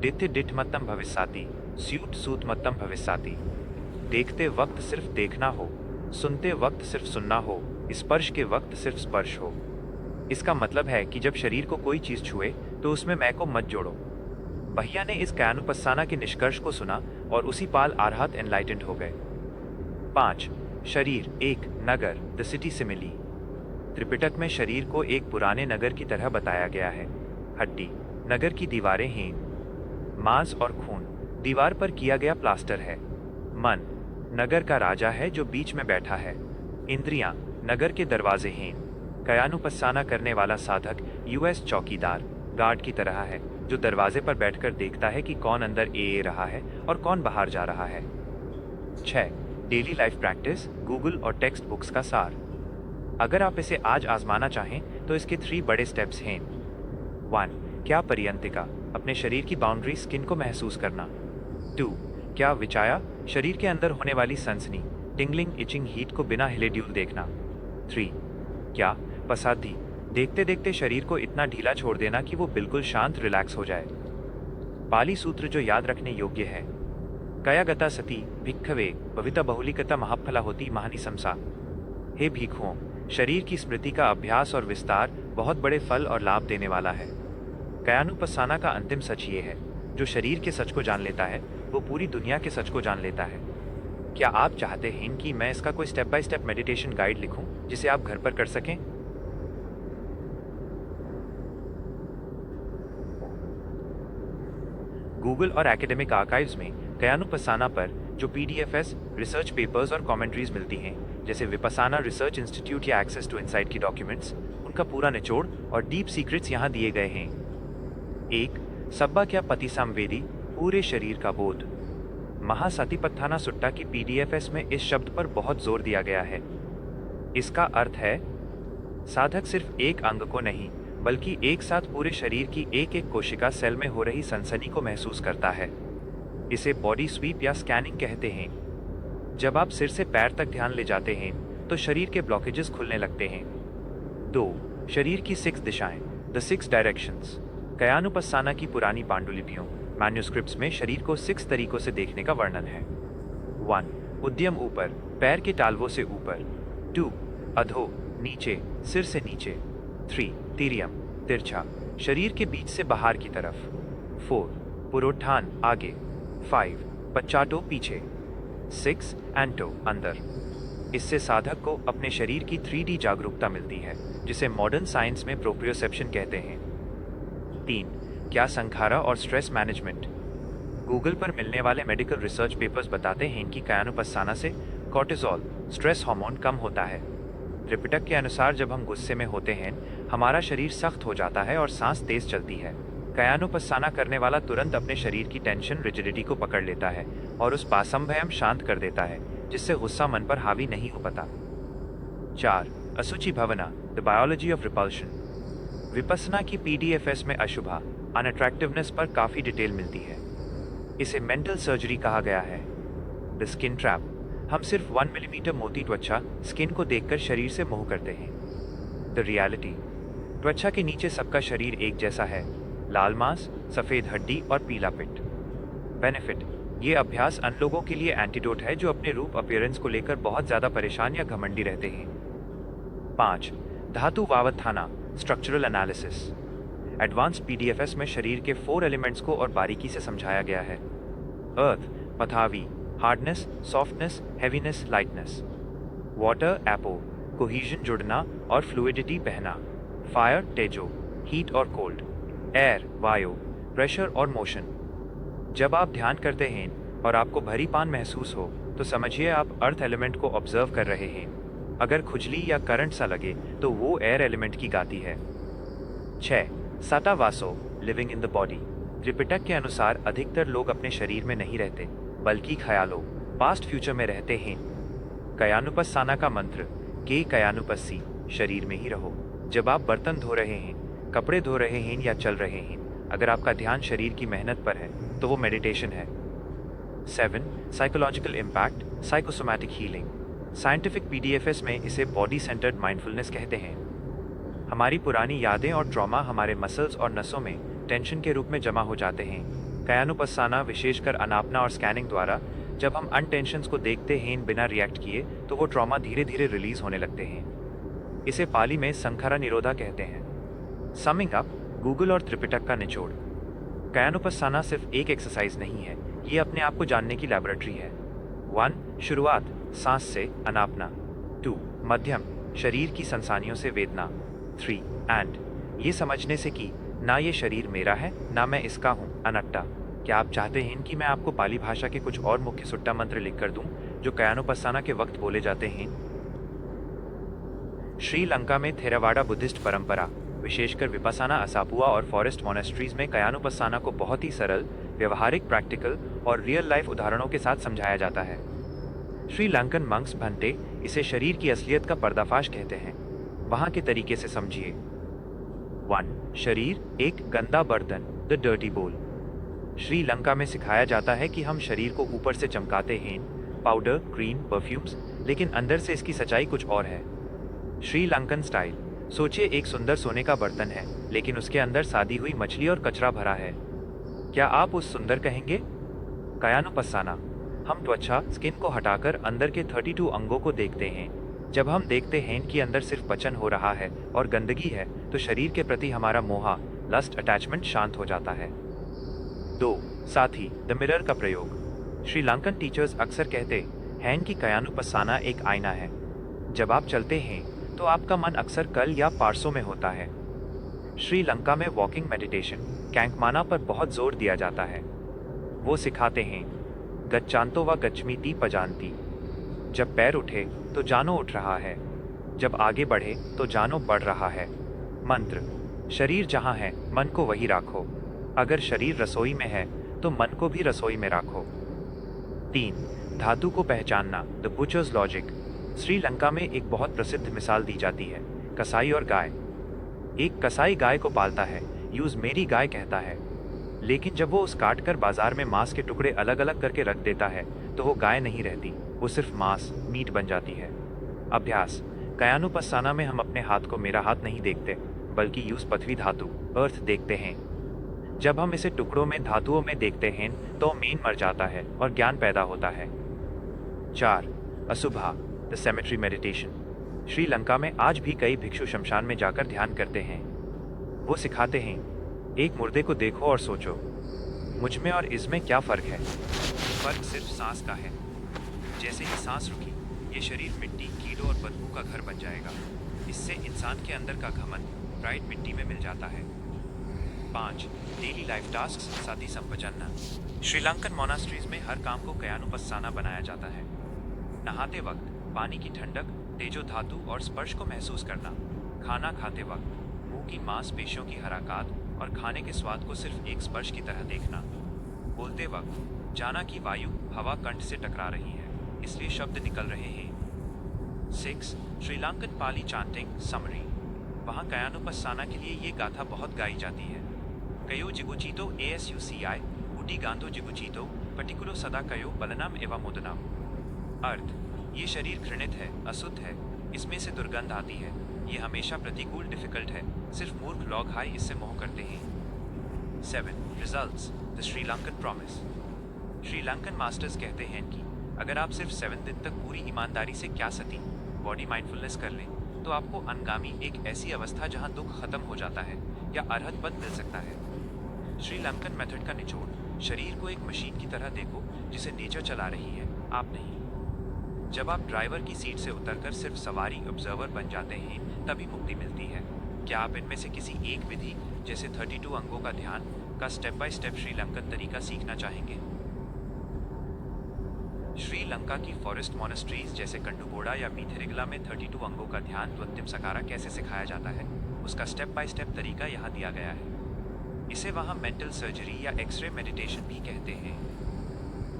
डिथ डिठ मत्तम भविष्याति, स्यूत सूत मत्तम भविष्याति। देखते वक्त सिर्फ देखना हो, सुनते वक्त सिर्फ सुनना हो, स्पर्श के वक्त सिर्फ स्पर्श हो। इसका मतलब है कि जब शरीर को कोई चीज छुए तो उसमें मैं को मत जोड़ो। बहिया ने इस कयानुपस्साना के निष्कर्ष को सुना और उसी पाल आरहत एनलाइटेंड हो गए। 5. शरीर एक नगर, द सिटी सिमिली। त्रिपिटक में शरीर को एक पुराने नगर की तरह बताया गया है। हड्डी, नगर की दीवारें हैं। मांस और खून, दीवार पर किया गया प्लास्टर है। मन, नगर का राजा है जो बीच में बैठा है। इंद्रियां, नगर के दरवाजे हैं। कयानुपस्साना करने वाला साधक यूएस चौकीदार, गार्ड की तरह है जो दरवाजे पर बैठकर देखता है कि कौन अंदर ए रहा है और कौन बाहर जा रहा है। 6. डेली लाइफ प्रैक्टिस, गूगल और टेक्स्ट बुक्स का सार। अगर आप इसे आज आजमाना चाहें तो इसके 3 बड़े स्टेप्स हैं। 1. क्या पर्यंतिका, अपने शरीर की बाउंड्री, स्किन को महसूस करना। 2. क्या विचाया, शरीर के अंदर होने वाली सनसनी, टिंगलिंग, इचिंग, हीट को बिना हिले ड्यूल देखना। 3. क्या पसादी, देखते देखते शरीर को इतना ढीला छोड़ देना कि वो बिल्कुल शांत, रिलैक्स हो जाए। पाली सूत्र जो याद रखने योग्य है, कयागता सती भिक्खवे भविता बहुलिकता महाफला होती महानी समसा। हे भिक्षुओं, शरीर की स्मृति का अभ्यास और विस्तार बहुत बड़े फल और लाभ देने वाला है। कयानुपस्साना का अंतिम सच ये है, जो शरीर के सच को जान लेता है वो पूरी दुनिया के सच को जान लेता है। क्या आप चाहते हैं कि मैं इसका कोई step by step meditation guide लिखूं जिसे आप घर पर कर सकें? गूगल और एकेडमिक आर्काइव्स में कयानुपस्साना पर जो पीडीएफएस, रिसर्च पेपर्स और कमेंट्रीज मिलती हैं, जैसे विपस्साना रिसर्च इंस्टीट्यूट या एक्सेस टू इनसाइट की डॉक्यूमेंट्स, उनका पूरा निचोड़ और डीप सीक्रेट्स यहाँ दिए गए हैं। 1. सब्बा क्या पति संवेदी, पूरे शरीर का बोध। महासतिपत्थाना सुट्टा की पीडीएफएस में इस शब्द पर बहुत जोर दिया गया है। इसका अर्थ है साधक सिर्फ एक अंग को नहीं बल्कि एक साथ पूरे शरीर की एक एक कोशिका सेल में हो रही सनसनी को महसूस करता है। इसे बॉडी स्वीप या स्कैनिंग कहते हैं। जब आप सिर से पैर तक ध्यान ले जाते हैं तो शरीर के ब्लॉकेजेस खुलने लगते हैं। 2. शरीर की 6 दिशाएं, द 6 डायरेक्शंस। कायानुपस्साना की पुरानी पांडुलिपियों मैन्युस्क्रिप्ट्स में शरीर को 6 तरीकों से देखने का वर्णन है। 1. उद्यम ऊपर, पैर के तालवों से ऊपर। 2. अधो, नीचे, सिर से नीचे। 3. तिर्यम, तिरछा, शरीर के बीच से बाहर की तरफ। 4. पुरोत्थान, आगे। 5. पश्चाटो, पीछे। 6. एंटो, अंदर। इससे साधक को अपने शरीर की 3D जागरूकता मिलती है, जिसे मॉडर्न साइंस में प्रोप्रियोसेप्शन कहते हैं। 3. क्या संखारा और स्ट्रेस मैनेजमेंट। गूगल पर मिलने वाले मेडिकल रिसर्च पेपर्स बताते हैं कि कायानुपस्साना से कॉर्टिसोल, स्ट्रेस हार्मोन, कम होता है। त्रिपिटक के अनुसार जब हम गुस्से में होते हैं हमारा शरीर सख्त हो जाता है और सांस तेज चलती है। कायानुपस्साना करने वाला तुरंत अपने शरीर की टेंशन, रिजिडिटी को पकड़ लेता है और उस पासंभयम शांत कर देता है, जिससे गुस्सा मन पर हावी नहीं हो पाता। 4. असुचि भवना, the biology of repulsion. Vipassana की पीडीएफएस में अशुभा, अनअट्रैक्टिवनेस पर काफ़ी डिटेल मिलती है। इसे मेंटल सर्जरी कहा गया है। द स्किन ट्रैप, हम सिर्फ 1 मिलीमीटर मोटी त्वचा स्किन को देखकर शरीर से मोह करते हैं। द रियलिटी, त्वचा के नीचे सबका शरीर एक जैसा है, लाल मांस, सफ़ेद हड्डी और पीला पिट। बेनिफिट, ये अभ्यास अन लोगों के लिए एंटीडोट है जो अपने रूप अपीयरेंस को लेकर बहुत ज़्यादा परेशान या घमंडी रहते हैं। 5. धातु वावत्थाना, स्ट्रक्चरल एनालिसिस। एडवांस पीडीएफएस में शरीर के 4 एलिमेंट्स को और बारीकी से समझाया गया है। अर्थ, पथावी, hardness, softness, heaviness, lightness. Water, एपो, कोहीजन, जुड़ना और फ्लूइडिटी, बहना। फायर, तेजो, हीट और कोल्ड। एयर, वायु, प्रेशर और मोशन। जब आप ध्यान करते हैं और आपको भरीपान महसूस हो तो समझिए आप अर्थ एलिमेंट को ऑब्जर्व कर रहे हैं। अगर खुजली या करंट सा लगे तो वो एयर एलिमेंट की गाती है। 6. सता वासो, living in the body. Tripitaka के अनुसार अधिकतर लोग अपने शरीर में नहीं रहते बल्कि ख्यालों, पास्ट फ्यूचर में रहते हैं। कायानुपस्साना का मंत्र, के कायानुपस्सी, शरीर में ही रहो। जब आप बर्तन धो रहे हैं, कपड़े धो रहे हैं या चल रहे हैं, अगर आपका ध्यान शरीर की मेहनत पर है तो वो मेडिटेशन है। 7. Psychological impact, psychosomatic healing. Scientific PDFs में इसे बॉडी सेंटर्ड माइंडफुलनेस कहते हैं। हमारी पुरानी यादें और ट्रॉमा हमारे मसल्स और नसों में टेंशन के रूप में जमा हो जाते हैं। कायानुपस्साना, विशेषकर अनापना और स्कैनिंग द्वारा, जब हम अनटेंशंस को देखते हैं बिना रिएक्ट किए तो वो ट्रॉमा धीरे धीरे रिलीज होने लगते हैं। इसे पाली में संखारा निरोधा कहते हैं। समिंग अप, गूगल और त्रिपिटक का निचोड़। कायानुपस्साना सिर्फ एक एक्सरसाइज नहीं है, ये अपने आप को जानने की लैबोरेटरी है। 1. शुरुआत, सांस से अनापना। 2. मध्यम, शरीर की संसानियों से वेदना। 3. एंड, ये समझने से कि ना ये शरीर मेरा है ना मैं इसका हूँ, अनट्टा। क्या आप चाहते हैं कि मैं आपको पाली भाषा के कुछ और मुख्य सुट्टा मंत्र लिखकर दूं जो कायानुपस्साना के वक्त बोले जाते हैं? श्रीलंका में थेरावाड़ा बुद्धिस्ट परंपरा, विशेषकर विपस्साना असापुआ और फॉरेस्ट मोनेस्ट्रीज में कायानुपस्साना को बहुत ही सरल, व्यवहारिक, प्रैक्टिकल और रियल लाइफ उदाहरणों के साथ समझाया जाता है। श्रीलंकन मंक्स भंते इसे शरीर की असलियत का पर्दाफाश कहते हैं। वहाँ के तरीके से समझिए। 1. शरीर एक गंदा बर्तन, द डर्टी बोल। श्रीलंका में सिखाया जाता है कि हम शरीर को ऊपर से चमकाते हैं, पाउडर, क्रीम, परफ्यूम्स, लेकिन अंदर से इसकी सच्चाई कुछ और है। श्रीलंकन स्टाइल, सोचिए एक सुंदर सोने का बर्तन है लेकिन उसके अंदर सादी हुई मछली और कचरा भरा है। क्या आप उस सुंदर कहेंगे? कायानुपस्साना, हम त्वचा, स्किन को हटाकर अंदर के 32 अंगों को देखते हैं। जब हम देखते हैं कि अंदर सिर्फ पचन हो रहा है और गंदगी है तो शरीर के प्रति हमारा मोहा, लस्ट, अटैचमेंट शांत हो जाता है। 2. साथी, द मिरर का प्रयोग। श्रीलंकन टीचर्स अक्सर कहते हैं कि कायानुपस्साना एक आईना है। जब आप चलते हैं तो आपका मन अक्सर कल या पार्सों में होता है। श्रीलंका में वॉकिंग मेडिटेशन, कैंकमाना पर बहुत जोर दिया जाता है। वो सिखाते हैं गच्छांतो व गच्छमीति पजांती। जब पैर उठे तो जानो उठ रहा है, जब आगे बढ़े तो जानो बढ़ रहा है। मंत्र, शरीर जहाँ है मन को वही राखो। अगर शरीर रसोई में है तो मन को भी रसोई में राखो। 3. धातु को पहचानना, द बुचर्स लॉजिक। श्रीलंका में एक बहुत प्रसिद्ध मिसाल दी जाती है, कसाई और गाय। एक कसाई गाय को पालता है, यूज मेरी गाय कहता है, लेकिन जब वो उस काट कर बाजार में मांस के टुकड़े अलग अलग करके रख देता है तो वो गाय नहीं रहती, वो सिर्फ मांस, मीट बन जाती है। अभ्यास। कायानुपस्साना में हम अपने हाथ को मेरा हाथ नहीं देखते, बल्कि यूज पृथ्वी धातु, अर्थ देखते हैं। जब हम इसे टुकड़ों में, धातुओं में देखते हैं तो मेन मर जाता है और ज्ञान पैदा होता है। 4. अशुभा, द सेमेट्री मेडिटेशन। श्रीलंका में आज भी कई भिक्षु शमशान में जाकर ध्यान करते हैं। वो सिखाते हैं, एक मुर्दे को देखो और सोचो, मुझ में और इसमें क्या फ़र्क है? फ़र्क सिर्फ सांस का है। जैसे ही सांस रुकी, ये शरीर मिट्टी, कीड़ों और बदबू का घर बन जाएगा। इससे इंसान के अंदर का घमंड ब्राइट मिट्टी में मिल जाता है। 5. डेली लाइफ टास्क, साथी संपजन्ना। श्रीलंकन मोनास्ट्रीज में हर काम को कायानुपस्साना बनाया जाता है। नहाते वक्त पानी की ठंडक, तेजो धातु और स्पर्श को महसूस करना। खाना खाते वक्त मुंह की मांसपेशियों की हरकत और खाने के स्वाद को सिर्फ एक स्पर्श की तरह देखना। बोलते वक्त जाना कि वायु हवा कंठ से टकरा रही है, इसलिए शब्द निकल रहे हैं। 6. श्रीलंकन पाली चांटिंग समरी। वहाँ कायानुपस्साना के लिए ये गाथा बहुत गाई जाती है। कयो जिगुचितो ASUCI उटी गांतो जिगुचितो पर्टिकुलो सदा कयो बलनम एवं मुदनम। अर्थ, ये शरीर घृणित है, अशुद्ध है, इसमें से दुर्गंध आती है, ये हमेशा प्रतिकूल, डिफिकल्ट है, सिर्फ मूर्ख लोग हाई इससे मोह करते हैं। 7. Results, the Sri Lankan promise. Sri Lankan masters कहते हैं कि अगर आप सिर्फ 7 दिन तक पूरी ईमानदारी से क्या सती, बॉडी माइंडफुलनेस कर लें, तो आपको अनगामी, एक ऐसी अवस्था जहां दुख खत्म हो जाता है या अरहत पद मिल सकता है। श्रीलंकन मेथड का निचोड़, शरीर को एक मशीन की तरह देखो जिसे नेचर चला रही है, आप नहीं। जब आप ड्राइवर की सीट से उतरकर सिर्फ सवारी, ऑब्जर्वर बन जाते हैं, तभी मुक्ति मिलती है। क्या आप इनमें से किसी एक विधि, जैसे 32 अंगों का ध्यान का स्टेप बाय स्टेप श्रीलंकन तरीका सीखना चाहेंगे? श्रीलंका की फॉरेस्ट मोनेस्ट्रीज जैसे कंडुबोड़ा या मीथेरिगला में 32 अंगों का ध्यान द्वंद्विम सकारा कैसे सिखाया जाता है, उसका स्टेप बाय स्टेप तरीका यहाँ दिया गया है। इसे वहाँ मेंटल सर्जरी या एक्सरे मेडिटेशन भी कहते हैं।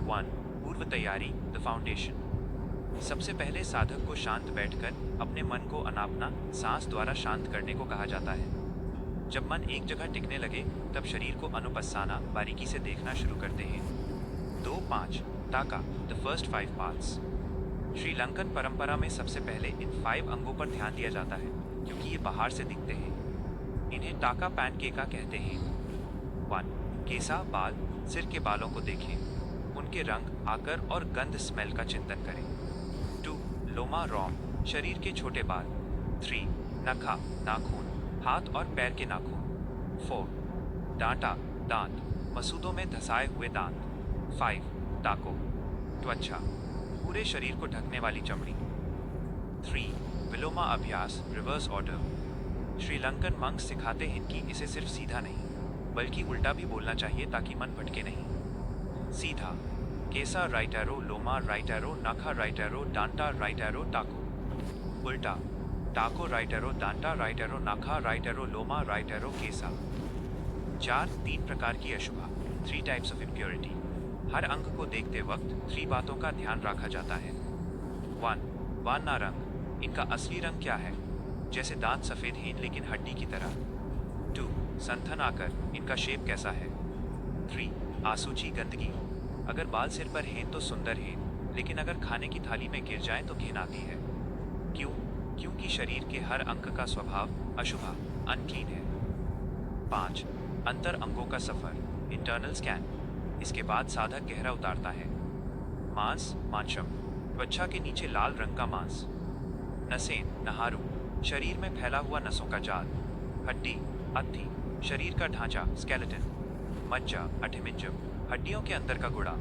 1. पूर्व तैयारी, द फाउंडेशन। सबसे पहले साधक को शांत बैठकर अपने मन को अनापना, सांस द्वारा शांत करने को कहा जाता है। जब मन एक जगह टिकने लगे तब शरीर को अनुपस्साना, बारीकी से देखना शुरू करते हैं। 2.5. टाका, द फर्स्ट 5 पार्ट्स। श्रीलंकन परंपरा में सबसे पहले इन 5 अंगों पर ध्यान दिया जाता है क्योंकि ये बाहर से दिखते हैं। इन्हें टाका पैनकेका कहते हैं। 1. केसा, बाल, सिर के बालों को देखें, उनके रंग, आकर और गंध, स्मेल का चिंतन करें। 2. लोमा, रोम, शरीर के छोटे बाल। 3. नखा, नाखून, हाथ और पैर के नाखून। 4. डांटा, दांत, मसूदों में धंसाए हुए दांत। 5. टाको, त्वचा, पूरे शरीर को ढकने वाली चमड़ी। 3. विलोमा अभ्यास, रिवर्स ऑर्डर। श्रीलंकन मंक्स सिखाते हैं कि इसे सिर्फ सीधा नहीं, बल्कि उल्टा भी बोलना चाहिए ताकि मन भटके नहीं। सीधा, केसा राइट एरो, लोमा राइट एरो, नखा राइट एरो, डांटा राइट एरो, टाको। उल्टा, टाको राइट एरो, डांटा राइट एरो, नखा राइट एरो, लोमा राइट एरो, केसा। 4. 3 प्रकार की अशुभा, 3 टाइप्स ऑफ इम्प्योरिटी। हर अंग को देखते वक्त 3 बातों का ध्यान रखा जाता है। 1. वाना रंग, इनका असली रंग क्या है, जैसे दांत सफ़ेद हैं लेकिन हड्डी की तरह। 2. संथन आकर, इनका शेप कैसा है। 3. आसूची, गंदगी, अगर बाल सिर पर हैं तो सुंदर हैं, लेकिन अगर खाने की थाली में गिर जाएं तो घिन आती है। क्यों? क्योंकि शरीर के हर अंग का स्वभाव अशुभा, अनक्लीन है। 5. अंतर अंगों का सफ़र, इंटरनल स्कैन। इसके बाद साधक गहरा उतारता है। मांस, मांशम, त्वचा के नीचे लाल रंग का मांस। नसें, नहारू, शरीर में फैला हुआ नसों का जाल। हड्डी, अस्थि, शरीर का ढांचा, स्केलेटन। मज्जा, अठिमिंजम, हड्डियों के अंदर का गुड़ा।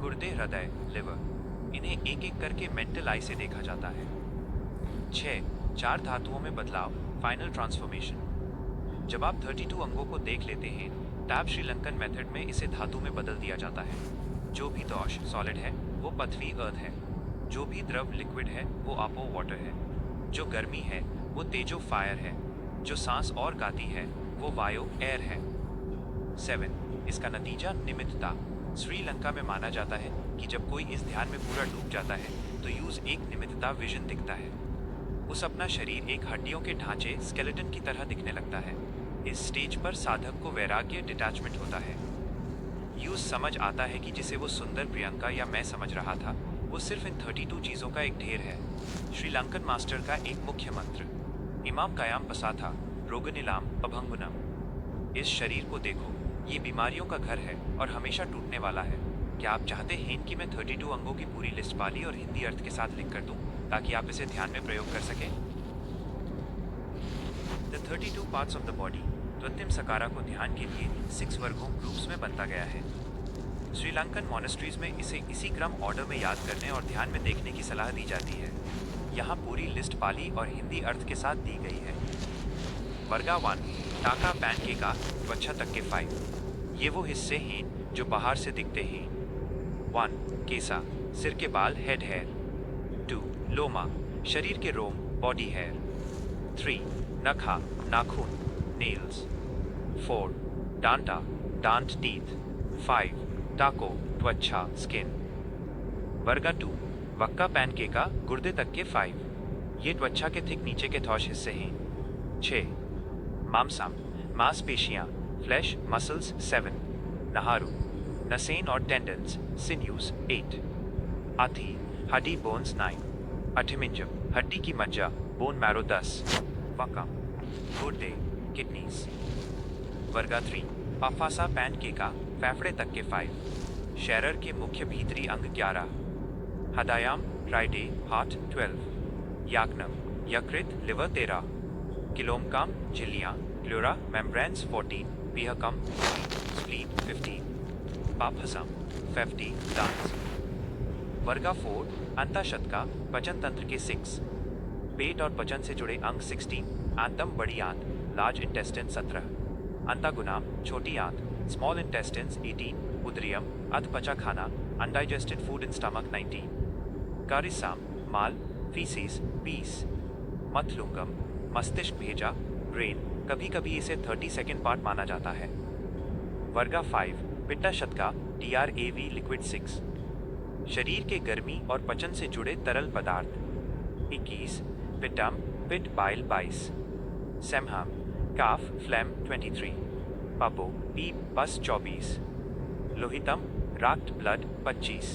गुर्दे, हृदय, लिवर। इन्हें एक एक करके मेंटल आई से देखा जाता है। 6. 4 धातुओं में बदलाव, फाइनल ट्रांसफॉर्मेशन। जब आप 32 अंगों को देख लेते हैं तब श्रीलंकन मेथड में इसे धातु में बदल दिया जाता है। जो भी दोष, सॉलिड है, वो पृथ्वी, अर्थ है। जो भी द्रव, लिक्विड है, वो आपो, वाटर है। जो गर्मी है वो तेजो, फायर है। जो सांस और गाती है वो वायु, एयर है। 7. इसका नतीजा निमित्तता। श्रीलंका में माना जाता है कि जब कोई इस ध्यान में पूरा डूब जाता है तो यूज एक निमित्तता विजन दिखता है। उस अपना शरीर एक हड्डियों के ढांचे स्केलेटन की तरह दिखने लगता है। इस स्टेज पर साधक को वैराग्य डिटैचमेंट होता है। यूज समझ आता है कि जिसे वो सुंदर प्रियंका या मैं समझ रहा था वो सिर्फ इन 32 चीजों का एक ढेर है। श्रीलंकन मास्टर का एक मुख्य मंत्र, इमाम कयाम पसाथा रोगनिलाम अभंगुनम। इस शरीर को देखो, ये बीमारियों का घर है और हमेशा टूटने वाला है। क्या आप चाहते हैं कि मैं 32 अंगों की पूरी लिस्ट पाली और हिंदी अर्थ के साथ लिख कर दूं ताकि आप इसे ध्यान में प्रयोग कर सकें? The 32 parts of the body द्वतिम सकारा को ध्यान के लिए 6 वर्गों ग्रुप्स में बनता गया है। श्रीलंकन मॉनेस्ट्रीज में इसे इसी क्रम ऑर्डर में याद करने और ध्यान में देखने की सलाह दी जाती है। यहाँ पूरी लिस्ट पाली और हिंदी अर्थ के साथ दी गई है। वर्गा 1 टाका पैनकेका त्वचा तक के 5। ये वो हिस्से हैं जो बाहर से दिखते हैं। 1 केसा सिर के बाल हेड हेयर। 2 लोमा शरीर के रोम बॉडी हेयर। 3 नखा नाखून नेल्स। 4 डांटा डांट टीथ। 5 टाको त्वचा स्किन। वर्गा 2 वक्का पैनकेका गुर्दे तक के 5। ये त्वचा के थिक नीचे के थौच हिस्से हैं। 6 मांसम मांसपेशियां फ्लैश मसल्स 7। नहारू नसेन और टेंडन्स सिन्यूज 8। आथी हड्डी बोन्स 9। अठमिंजम हड्डी की मज्जा बोन मैरो 10। वकम गुर्दे किडनीज। वर्गा 3 पाफासा पैनकेका फेफड़े तक के 5। शैरर के मुख्य भीतरी अंग 11। हदायाम ट्राइडे हार्ट 12। याग्नम यकृत लिवर 13। किलोमकाम झिल्लियां क्लोरा मेम्ब्रेन्स 14। पिहकम स्प्लीन 15। पापहसम फेफ्टी दांत। वर्गा 4 अंतःशतका पचन तंत्र के 6। पेट और पचन से जुड़े अंग 16। आंतम बड़ी आंत लार्ज इंटेस्टाइन 17। अंतागुनाम छोटी आंत स्मॉल इंटेस्टाइन्स 18। उदरियम अधपचा खाना अनडाइजेस्टेड फूड इन स्टमक 19। कारिसाम माल फीसिस 20। मथलुंगम मस्तिष्क भेजा ब्रेन, कभी कभी इसे 32nd पार्ट माना जाता है। वर्गा 5 पिट्टा शतका TRAV लिक्विड 6। शरीर के गर्मी और पचन से जुड़े तरल पदार्थ 21। पिट्टम पिट बाइल 22। सेमहम काफ फ्लैम 23। पबो पीप बस 24। लोहितम राक्ट ब्लड 25।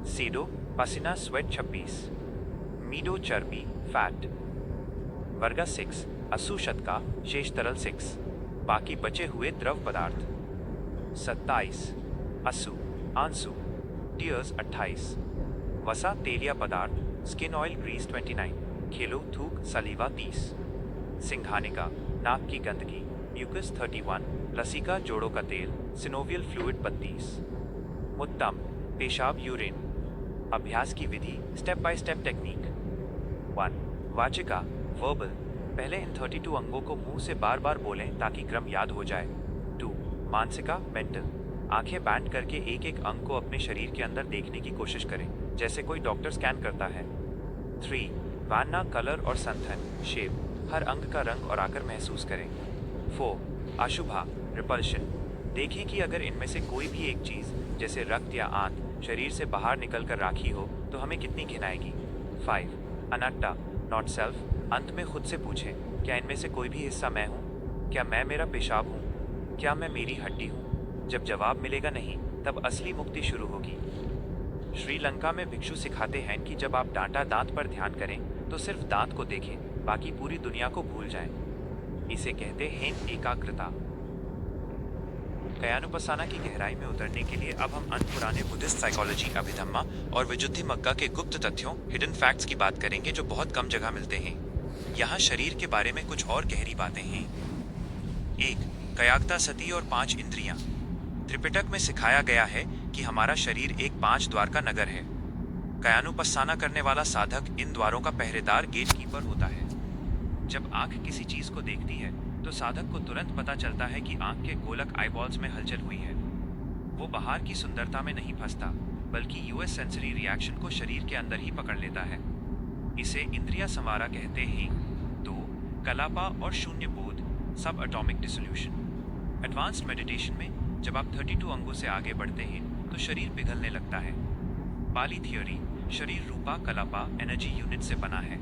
सीडो पसीना स्वेट 26। मीडो चर्बी फैट। वर्गा 6 असु शतका शेष तरल 6। बाकी बचे हुए द्रव पदार्थ 27। असु आंसू टीयर्स 28। वसा तेलिया पदार्थ स्किन ऑयल ग्रीस 29। खेलो थूक सलीवा 30। सिंघानिका नाक की गंदगी म्यूकस 31। लसिका जोड़ों का तेल सिनोवियल फ्लूइड 32। मुत्तम पेशाब यूरिन। अभ्यास की विधि स्टेप बाय स्टेप टेक्निक। 1 वाचिका वर्बल पहले इन 32 अंगों को मुंह से बार बार बोलें ताकि क्रम याद हो जाए। 2 मानसिका मेंटल आंखें बैंड करके एक एक अंग को अपने शरीर के अंदर देखने की कोशिश करें जैसे कोई डॉक्टर स्कैन करता है। 3 वान्ना कलर और संथन शेप हर अंग का रंग और आकर महसूस करें। 4 अशुभा रिपल्शन देखें कि अगर इनमें से कोई भी एक चीज़ जैसे रक्त या आंत शरीर से बाहर निकल कर राखी हो तो हमें कितनी घिनाएगी। 5 अनट्टा नॉट सेल्फ अंत में खुद से पूछें, क्या इनमें से कोई भी हिस्सा मैं हूँ? क्या मैं मेरा पेशाब हूँ? क्या मैं मेरी हड्डी हूँ? जब जवाब मिलेगा नहीं तब असली मुक्ति शुरू होगी। श्रीलंका में भिक्षु सिखाते हैं कि जब आप डांटा दांत पर ध्यान करें तो सिर्फ दांत को देखें, बाकी पूरी दुनिया को भूल जाएं। इसे कहते हैं एकाग्रता। कायानुपसाना की गहराई में उतरने के लिए अब हम अन्य पुराने बुद्धिस्ट साइकोलॉजी अभिधम्मा और विजुद्धिमग्गा के गुप्त तथ्यों हिडन फैक्ट्स की बात करेंगे जो बहुत कम जगह मिलते हैं। यहाँ शरीर के बारे में कुछ और गहरी बातें हैं। 1 कयाग्ता सती और 5 इंद्रियां। त्रिपिटक में सिखाया गया है कि हमारा शरीर एक 5 द्वार का नगर है। कायानुपसाना करने वाला साधक इन द्वारों का पहरेदार गेट कीपर होता है। जब आंख किसी चीज को देखती है तो साधक को तुरंत पता चलता है कि आंख के गोलक आईबॉल्स में हलचल हुई है। वो बाहर की सुंदरता में नहीं फंसता, बल्कि यूएस सेंसरी रिएक्शन को शरीर के अंदर ही पकड़ लेता है। इसे इंद्रिया संवारा कहते हैं। 2 कलापा और शून्य बोध सब एटॉमिक डिसोल्यूशन। एडवांस्ड मेडिटेशन में जब आप 32 अंगों से आगे बढ़ते हैं तो शरीर पिघलने लगता है। पाली थ्योरी, शरीर रूपा कलापा एनर्जी यूनिट से बना है।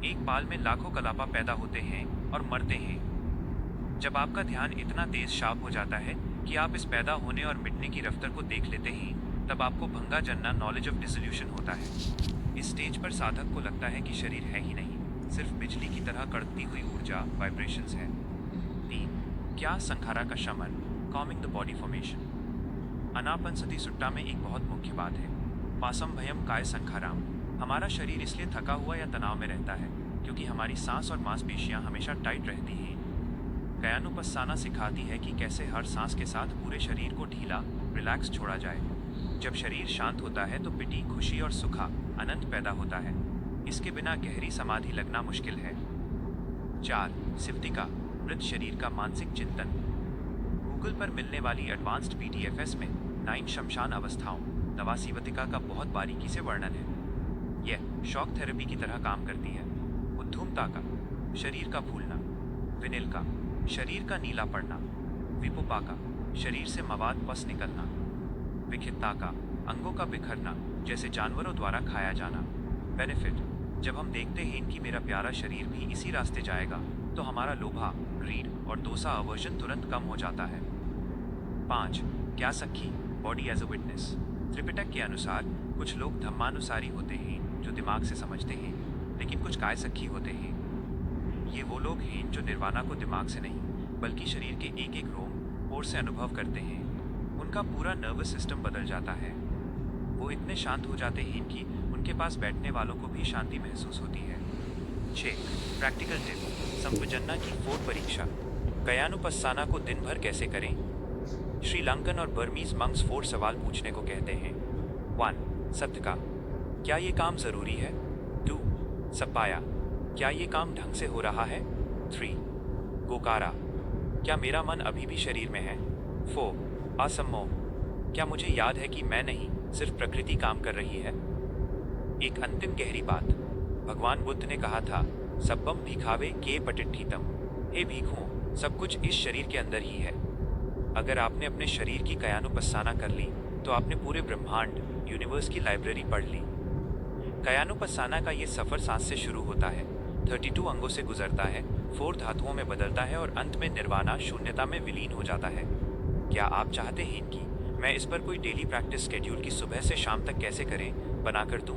एक पाल में लाखों कलापा पैदा होते हैं और मरते हैं। जब आपका ध्यान इतना तेज शार्प हो जाता है कि आप इस पैदा होने और मिटने की रफ्तार को देख लेते हैं, तब आपको भंगा जन्ना नॉलेज ऑफ डिसोल्यूशन होता है। इस स्टेज पर साधक को लगता है कि शरीर है ही नहीं, सिर्फ बिजली की तरह कड़कती हुई ऊर्जा वाइब्रेशंस है। 3. क्या संखारा का शमन, कॉमिंग द बॉडी फॉर्मेशन। अनापनसति सुट्टा में एक बहुत मुख्य बात है, पासम भयम काय संखाराम। हमारा शरीर इसलिए थका हुआ या तनाव में रहता है क्योंकि हमारी सांस और मांसपेशियां हमेशा टाइट रहती हैं। कायानुपस्साना सिखाती है कि कैसे हर सांस के साथ पूरे शरीर को ढीला, रिलैक्स छोड़ा जाए। जब शरीर शांत होता है तो पिटी, खुशी और सुखा अनंत पैदा होता है। इसके बिना गहरी समाधि लगना मुश्किल है। 4. सिवतिका, मृत शरीर का मानसिक चिंतन। गूगल पर मिलने वाली एडवांस्ड PTFS में 9 शमशान अवस्थाओं नवासिवतिका का बहुत बारीकी से वर्णन है। यह शॉक थेरेपी की तरह काम करती है। उद्धूमता का, शरीर का फूलना। विनिल का, शरीर का नीला पड़ना। विपुपा का, शरीर से मवाद पस निकलना। विखित्ता का, अंगों का बिखरना, जैसे जानवरों द्वारा खाया जाना। बेनिफिट, जब हम देखते हैं कि मेरा प्यारा शरीर भी इसी रास्ते जाएगा तो हमारा लोभा, ग्रीड और दोसा अवर्जन तुरंत कम हो जाता है। 5. क्या सखी, body as a witness. Tripitaka के अनुसार कुछ लोग धम्मानुसारी होते हैं जो दिमाग से समझते हैं, लेकिन कुछ काय सखी होते हैं। ये वो लोग हैं जो निर्वाणा को दिमाग से नहीं बल्कि शरीर के एक एक रोम और से अनुभव करते हैं। उनका पूरा नर्वस सिस्टम बदल जाता है। वो इतने शांत हो जाते हैं कि उनके पास बैठने वालों को भी शांति महसूस होती है। 6. प्रैक्टिकल टिप, संपजन्ना की 4 परीक्षा। कायानुपस्साना को दिन भर कैसे करें। श्रीलंकन और बर्मीज मंक्स 4 सवाल पूछने को कहते हैं। 1. सत्का, क्या ये काम ज़रूरी है। 2. सपाया, क्या ये काम ढंग से हो रहा है। 3. गोकारा, क्या मेरा मन अभी भी शरीर में है। 4. असम्मोह, क्या मुझे याद है कि मैं नहीं, सिर्फ प्रकृति काम कर रही है। एक अंतिम गहरी बात, भगवान बुद्ध ने कहा था, सब्बम भिखावे के पटिठीतम। हे भिखुओं, सब कुछ इस शरीर के अंदर ही है। अगर आपने अपने शरीर की कायानुपस्साना कर ली तो आपने पूरे ब्रह्मांड, यूनिवर्स की लाइब्रेरी पढ़ ली। कायानुपस्साना का ये सफ़र सांस से शुरू होता है, 32 अंगों से गुजरता है, 4 धातुओं में बदलता है और अंत में निर्वाणा, शून्यता में विलीन हो जाता है। क्या आप चाहते हैं कि मैं इस पर कोई डेली प्रैक्टिस शेड्यूल की सुबह से शाम तक कैसे करें बनाकर दूं?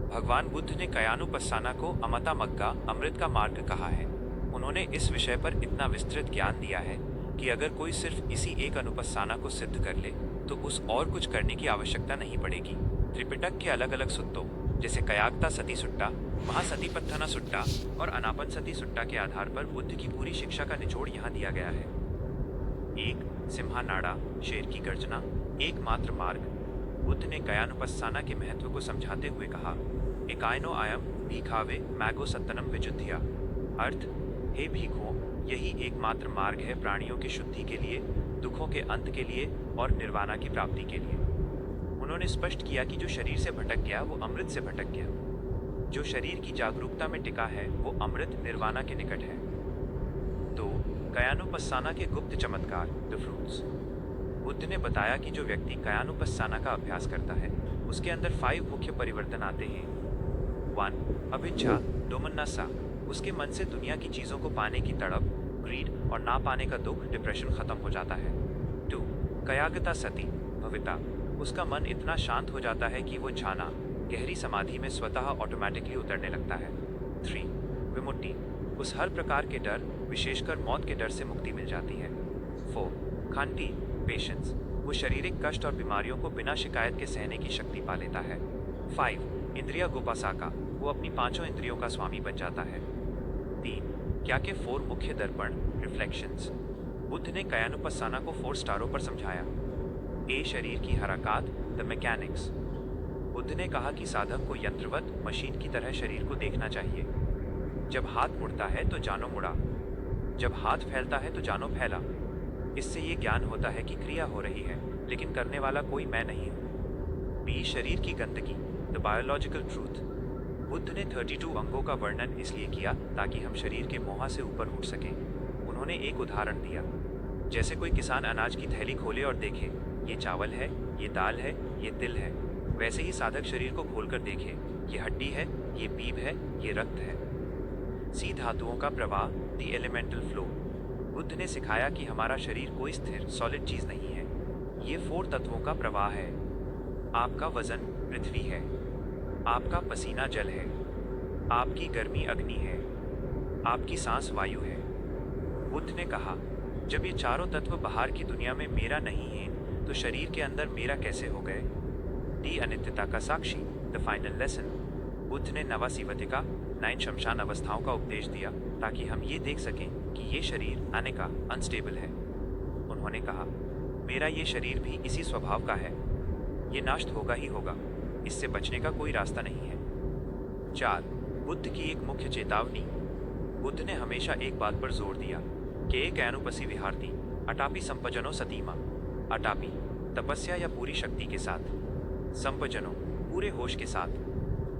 भगवान बुद्ध ने कायानुपस्साना को अमता मग्गा, अमृत का मार्ग कहा है। उन्होंने इस विषय पर इतना विस्तृत ज्ञान दिया है कि अगर कोई सिर्फ इसी एक अनुपस्साना को सिद्ध कर ले तो उस और कुछ करने की आवश्यकता नहीं पड़ेगी। त्रिपिटक के अलग अलग सुत्तों जैसे कयाक्ता सती सुट्टा, महासतीपत्थाना सुट्टा और अनापनसती सुट्टा के आधार पर बुद्ध की पूरी शिक्षा का निचोड़ यहाँ दिया गया है। 1. सिम्हानाड़ा, शेर की गर्जना, एकमात्र मार्ग। बुद्ध ने कायानुपस्साना के महत्व को समझाते हुए कहा, एकायनो आयम भिखावे मैगो सत्तनम विजुद्धिया। अर्थ, हे भिखुओं, यही एकमात्र मार्ग है प्राणियों की शुद्धि के लिए, दुखों के अंत के लिए और निर्वाणा की प्राप्ति के लिए। उन्होंने स्पष्ट किया कि जो शरीर से भटक गया वो अमृत से भटक गया। जो शरीर की जागरूकता में टिका है वो अमृत निर्वाणा के निकट है। 2. कायानुपस्साना के गुप्त चमत्कार, द फ्रूट्स। बुद्ध ने बताया कि जो व्यक्ति कायानुपस्साना का अभ्यास करता है उसके अंदर 5 मुख्य परिवर्तन आते हैं। 1. अभिच्छा, दोमन्नासा, उसके मन से दुनिया की चीज़ों को पाने की तड़प, ग्रीड और ना पाने का दुख, डिप्रेशन खत्म हो जाता है। 2. कयागता सती, भविता, उसका मन इतना शांत हो जाता है कि वो झाना, गहरी समाधि में स्वतः ऑटोमेटिकली उतरने लगता है। 3. विमुक्ति, उस हर प्रकार के डर, विशेषकर मौत के डर से मुक्ति मिल जाती है। 4. खांति, पेशेंस, वो शारीरिक कष्ट और बीमारियों को बिना शिकायत के सहने की शक्ति पा लेता है। 5. इंद्रिया गोपासाका, वो अपनी 5 इंद्रियों का स्वामी बन जाता है। 3. क्या के 4 मुख्य दर्पण, रिफ्लेक्शंस। बुद्ध ने कायानुपस्साना को 4 स्टारों पर समझाया। ए. शरीर की हरकत, द मैकेनिक्स। बुद्ध ने कहा कि साधक को यंत्रवत, मशीन की तरह शरीर को देखना चाहिए। जब हाथ मुड़ता है तो जानो मुड़ा, जब हाथ फैलता है तो जानो फैला। इससे ये ज्ञान होता है कि क्रिया हो रही है लेकिन करने वाला कोई मैं नहीं हूँ। बी. शरीर की गंदगी, द बायोलॉजिकल ट्रूथ। बुद्ध ने 32 अंगों का वर्णन इसलिए किया ताकि हम शरीर के मोह से ऊपर उठ सकें। उन्होंने एक उदाहरण दिया, जैसे कोई किसान अनाज की थैली खोले और देखे, ये चावल है, ये दाल है, ये तिल है। वैसे ही साधक शरीर को खोलकर देखे, ये हड्डी है, ये पीप है, ये रक्त है। सी धातुओं का प्रवाह, द एलिमेंटल फ्लो। बुद्ध ने सिखाया कि हमारा शरीर कोई स्थिर सॉलिड चीज नहीं है, ये 4 तत्वों का प्रवाह है। आपका वजन पृथ्वी है, आपका पसीना जल है, आपकी गर्मी अग्नि है, आपकी सांस वायु है। बुद्ध ने कहा, जब ये चारों तत्व बाहर की दुनिया में मेरा नहीं है, तो शरीर के अंदर मेरा कैसे हो गए? दी अनित्यता का साक्षी, द फाइनल लेसन। बुद्ध ने नवासीवतिका 9 शमशान अवस्थाओं का उपदेश दिया ताकि हम ये देख सकें कि ये शरीर आने का अनस्टेबल है। उन्होंने कहा, मेरा ये शरीर भी इसी स्वभाव का है, ये नष्ट होगा ही होगा, इससे बचने का कोई रास्ता नहीं है। 4. बुद्ध की एक मुख्य चेतावनी। बुद्ध ने हमेशा एक बात पर जोर दिया कि एक अनुपसी विहारती अटापी संपजनो सतीमा। अटापी तपस्या या पूरी शक्ति के साथ, संपजनो पूरे होश के साथ,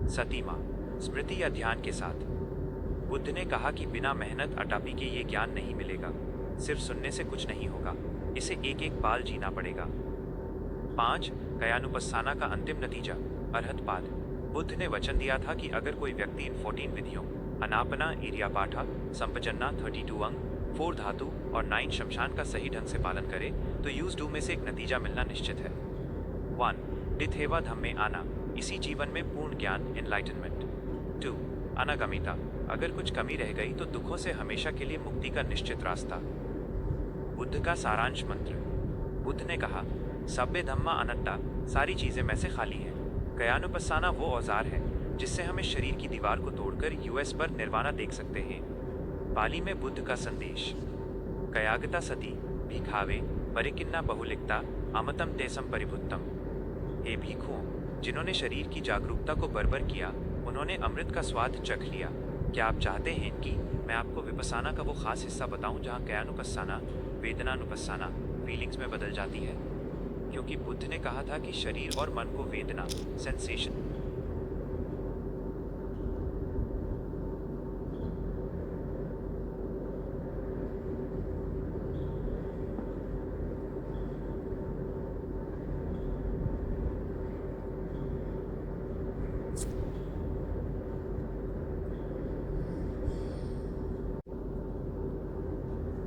सतीमा स्मृति या ध्यान के साथ। बुद्ध ने कहा कि बिना मेहनत अटापी के ये ज्ञान नहीं मिलेगा, सिर्फ सुनने से कुछ नहीं होगा, इसे एक एक पाल जीना पड़ेगा। 5. कायानुपस्साना का अंतिम नतीजा, अरहत पाद। बुद्ध ने वचन दिया था कि अगर कोई व्यक्ति इन 14 विधियों अनापना, इरियापाठा, संपजन्ना, 32 अंग, 4 धातु और 9 शमशान का सही ढंग से पालन करे तो यूज डू में से एक नतीजा मिलना निश्चित है। 1. डिथेवा धम्मे आना, इसी जीवन में पूर्ण ज्ञान, एनलाइटनमेंट। 2. अनागमिता, अगर कुछ कमी रह गई तो दुखों से हमेशा के लिए मुक्ति का निश्चित रास्ता। बुद्ध का सारांश मंत्र। बुद्ध ने कहा, सभ्य धम्मा अनट्टा, सारी चीजें में से खाली हैं। कायानुपस्साना वो औजार है जिससे हमें शरीर की दीवार को तोड़कर यूएस पर निर्वाणा देख सकते हैं। पाली में बुद्ध का संदेश, कयागता सती भिखावे परिकिन्ना बहुलिकता अमतम तेसम परिभुत्तम। हे भिक्षुओं, जिन्होंने शरीर की जागरूकता को बर्बर किया, उन्होंने अमृत का स्वाद चख लिया। क्या आप चाहते हैं कि मैं आपको विपस्साना का वो खास हिस्सा बताऊं जहां कायानुपस्साना वेदनानुपस्साना फीलिंग्स में बदल जाती है? क्योंकि बुद्ध ने कहा था कि शरीर और मन को वेदना, सेंसेशन,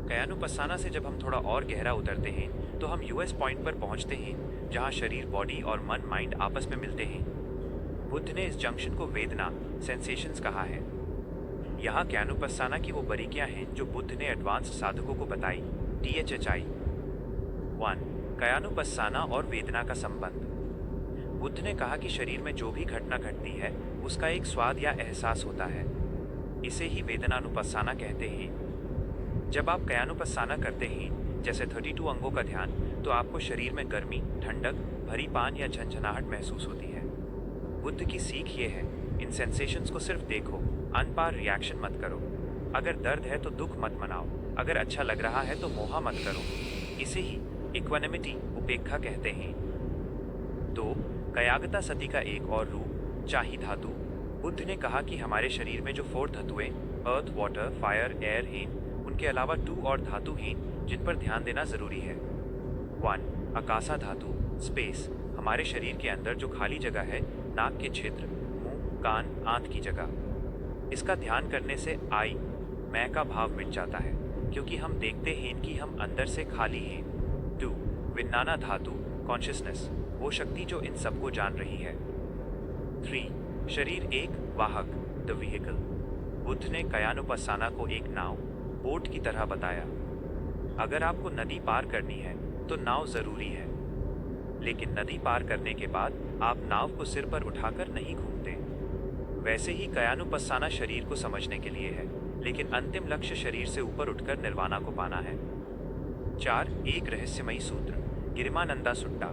कायानुपस्साना से जब हम थोड़ा और गहरा उतरते हैं तो हम यूएस पॉइंट पर पहुंचते हैं जहां शरीर, बॉडी और मन, माइंड आपस में मिलते हैं। बुद्ध ने इस जंक्शन को वेदना, सेंसेशंस कहा है। यहाँ कायानुपस्साना की वो बारीकियां हैं जो बुद्ध ने एडवांस साधकों को बताई। THHI 1. कायानुपस्साना और वेदना का संबंध। बुद्ध ने कहा कि शरीर में जो भी घटना घटती है उसका एक स्वाद या एहसास होता है, इसे ही वेदनानुपस्साना कहते हैं। जब आप कायानुपस्साना करते हैं, जैसे 32 अंगों का ध्यान, तो आपको शरीर में गर्मी, ठंडक, भरीपान या झंझनाहट महसूस होती है। बुद्ध की सीख ये है, इन सेंसेशंस को सिर्फ देखो, अनपार रिएक्शन मत करो। अगर दर्द है तो दुख मत मनाओ, अगर अच्छा लग रहा है तो मोहा मत करो। इसे ही इक्वानिमिटी, उपेक्षा कहते हैं। 2. कायागता सती का एक और रूप, चाही धातु। बुद्ध ने कहा कि हमारे शरीर में जो 4 धातुएं अर्थ, वाटर, फायर, एयर हैं, उनके अलावा 2 और धातु हैं जिन पर ध्यान देना जरूरी है। 1. आकाशा धातु, स्पेस, हमारे शरीर के अंदर जो खाली जगह है, नाक के क्षेत्र, मुंह, कान, आंत की जगह। इसका ध्यान करने से आई, मैं का भाव मिट जाता है, क्योंकि हम देखते हैं कि हम अंदर से खाली हैं। 2. विज्ञाना धातु, कॉन्शियसनेस, वो शक्ति जो इन सबको जान रही है। 3. शरीर एक वाहक, द व्हीकल। बुद्ध ने कायानुपस्साना को एक नाव, बोट की तरह बताया। अगर आपको नदी पार करनी है तो नाव जरूरी है, लेकिन नदी पार करने के बाद आप नाव को सिर पर उठाकर नहीं घूमते। वैसे ही कायानुपस्साना शरीर को समझने के लिए है, लेकिन अंतिम लक्ष्य शरीर से ऊपर उठकर निर्वाणा को पाना है। 4. एक रहस्यमयी सूत्र, गिरिमानंदा सुट्टा।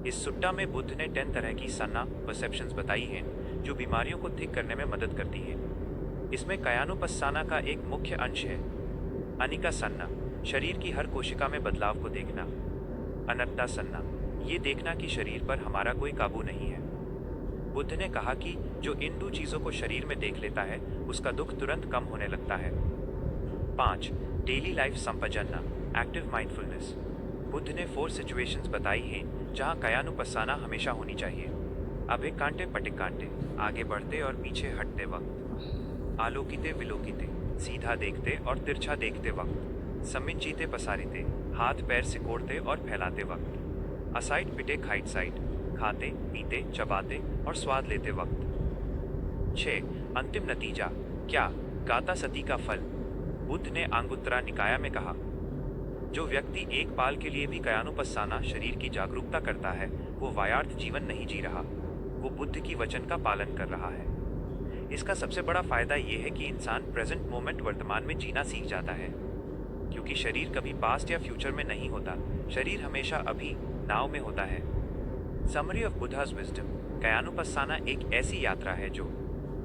इस सुट्टा में बुद्ध ने 10 तरह की सन्ना परसेप्शंस बताई हैं जो बीमारियों को ठीक करने में मदद करती हैं। इसमें कायानुपस्साना का एक मुख्य अंश है, अनिका सन्ना, शरीर की हर कोशिका में बदलाव को देखना। अनट्टा सन्ना, ये देखना कि शरीर पर हमारा कोई काबू नहीं है। बुद्ध ने कहा कि जो इन 2 चीज़ों को शरीर में देख लेता है उसका दुख तुरंत कम होने लगता है। 5. डेली लाइफ संपजन्ना, एक्टिव माइंडफुलनेस। बुद्ध ने 4 सिचुएशंस बताई हैं जहाँ कायानुपस्साना हमेशा होनी चाहिए। अब एक कांटे पटिक कांटे, आगे बढ़ते और पीछे हटते वक्त, आलोकिते विलोकिते, सीधा देखते और तिरछा देखते वक्त, समिंचीते पसारिते, हाथ पैर सिकोड़ते और फैलाते वक्त, असाइड पिटे खाइट साइड, खाते पीते चबाते और स्वाद लेते वक्त। 6. अंतिम नतीजा क्या? गाता सती का फल। बुद्ध ने अंगुत्तरा निकाय में कहा, जो व्यक्ति एक पाल के लिए भी कायानुपस्साना शरीर की जागरूकता करता है वो वायार्थ जीवन नहीं जी रहा, वो बुद्ध की वचन का पालन कर रहा है। इसका सबसे बड़ा फायदा ये है कि इंसान प्रेजेंट मोमेंट वर्तमान में जीना सीख जाता है, क्योंकि शरीर कभी पास्ट या फ्यूचर में नहीं होता, शरीर हमेशा अभी नाउ में होता है। Summary of Buddha's wisdom. कायानुपस्साना एक ऐसी यात्रा है जो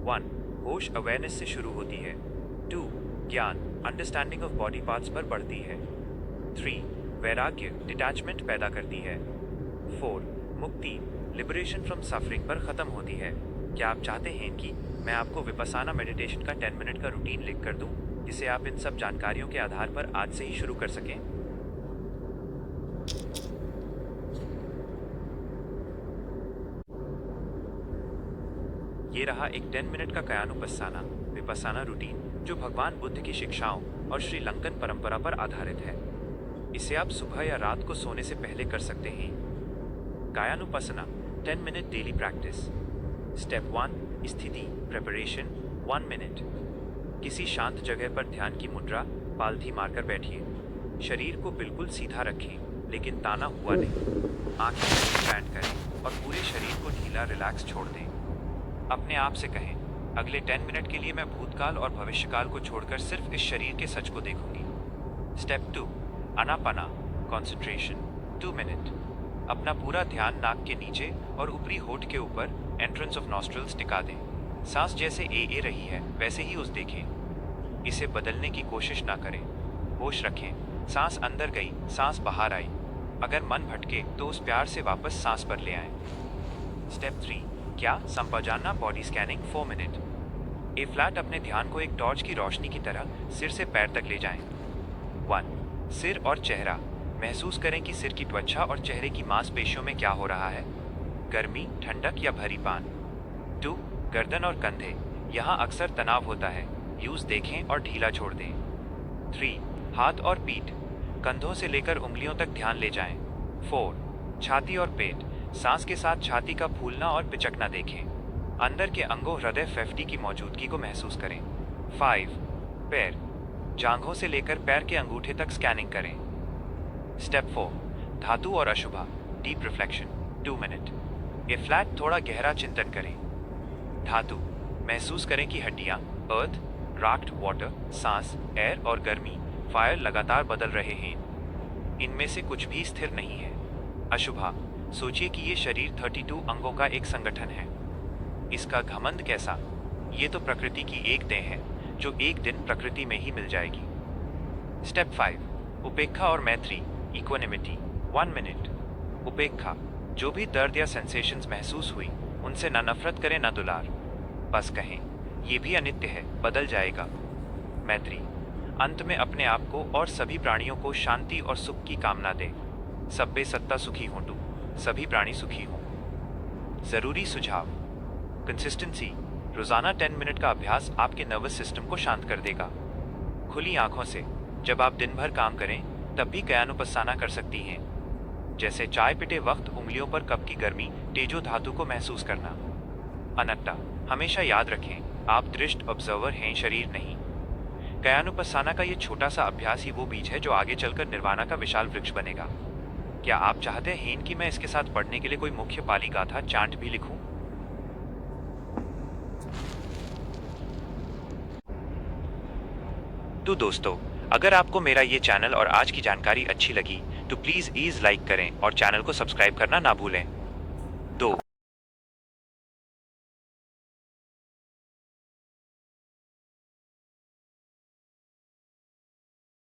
1. होश अवेयरनेस से शुरू होती है। 2. ज्ञान अंडरस्टैंडिंग ऑफ बॉडी पार्ट्स पर बढ़ती है। 3. वैराग्य डिटैचमेंट पैदा करती है। 4. मुक्ति लिबरेशन फ्रॉम सफरिंग पर ख़त्म होती है। क्या आप चाहते हैं कि मैं आपको विपस्साना मेडिटेशन का 10 मिनट का रूटीन लिख कर दूं, जिसे आप इन सब जानकारियों के आधार पर आज से ही शुरू कर सकें? ये रहा एक 10 मिनट का कायानुपस्साना विपस्साना रूटीन जो भगवान बुद्ध की शिक्षाओं और श्रीलंकन परंपरा पर आधारित है। इसे आप सुबह या रात को सोने से पहले कर सकते हैं। कायानुपस्साना 10 मिनट डेली प्रैक्टिस। स्टेप 1. स्थिति प्रिपरेशन 1 मिनट। किसी शांत जगह पर ध्यान की मुद्रा पालथी मारकर बैठिए। शरीर को बिल्कुल सीधा रखें, लेकिन ताना हुआ नहीं। आंखें बैंड करें और पूरे शरीर को ढीला रिलैक्स छोड़ दें। अपने आप से कहें, अगले 10 मिनट के लिए मैं भूतकाल और भविष्यकाल को छोड़कर सिर्फ इस शरीर के सच को देखूंगी। स्टेप 2. Anapana concentration 2 minute. अपना पूरा ध्यान नाक के नीचे और ऊपरी होठ के ऊपर एंट्रेंस ऑफ नॉस्ट्रल्स टिका दें। सांस जैसे ए रही है वैसे ही उस देखें। इसे बदलने की कोशिश ना करें। होश रखें, सांस अंदर गई, सांस बाहर आई। अगर मन भटके तो उस प्यार से वापस सांस पर ले आएं। स्टेप 3. क्या? संपाजाना बॉडी स्कैनिंग 4 मिनट। ए फ्लैट अपने ध्यान को एक टॉर्च की रोशनी की तरह सिर से पैर तक ले जाएं। 1. सिर और चेहरा। महसूस करें कि सिर की त्वचा और चेहरे की मांसपेशियों में क्या हो रहा है, गर्मी, ठंडक या भरीपान। 2. गर्दन और कंधे। यहाँ अक्सर तनाव होता है, यूज देखें और ढीला छोड़ दें। 3. हाथ और पीठ। कंधों से लेकर उंगलियों तक ध्यान ले जाएं। 4. छाती और पेट। सांस के साथ छाती का फूलना और पिचकना देखें। अंदर के अंगों हृदय फेफड़ी की मौजूदगी को महसूस करें। 5. पैर। जांघों से लेकर पैर के अंगूठे तक स्कैनिंग करें। स्टेप 4. धातु और अशुभा डीप रिफ्लेक्शन 2 मिनट। ये फ्लैट थोड़ा गहरा चिंतन करें। धातु। महसूस करें कि हड्डियां, अर्थ, राक्ट वाटर, सांस, एयर और गर्मी, फायर लगातार बदल रहे हैं। इनमें से कुछ भी स्थिर नहीं है। अशुभा। सोचिए कि ये शरीर 32 अंगों का एक संगठन है। इसका घमंड कैसा? ये तो प्रकृति की एक देह है जो एक दिन प्रकृति में ही मिल जाएगी। स्टेप 5. उपेक्षा और मैत्री इक्वानिमिटी 1 मिनट। उपेक्षा। जो भी दर्द या सेंसेशंस महसूस हुई उनसे ना नफरत करें ना दुलार, बस कहें ये भी अनित्य है, बदल जाएगा। मैत्री। अंत में अपने आप को और सभी प्राणियों को शांति और सुख की कामना दें। सब्बे सत्ता सुखी होंटू, सभी प्राणी सुखी हों। जरूरी सुझाव। कंसिस्टेंसी। रोजाना 10 मिनट का अभ्यास आपके नर्वस सिस्टम को शांत कर देगा। खुली आंखों से जब आप दिन भर काम करें तब भी कायानुपस्साना कर सकती हैं, जैसे चाय पीते वक्त उंगलियों पर कप की गर्मी, तेजो धातु को महसूस करना। अनट्टा। हमेशा याद रखें, आप दृष्ट ऑब्जर्वर हैं, शरीर नहीं। कायानुपस्साना का ये छोटा सा अभ्यास ही वो बीज है जो आगे चलकर निर्वाणा का विशाल वृक्ष बनेगा। क्या आप चाहते हैं कि मैं इसके साथ पढ़ने के लिए कोई मुख्य पाली गाथा चांट भी लिखूं? तो दोस्तों, अगर आपको मेरा ये चैनल और आज की जानकारी अच्छी लगी तो प्लीज़ लाइक करें और चैनल को सब्सक्राइब करना ना भूलें। 2.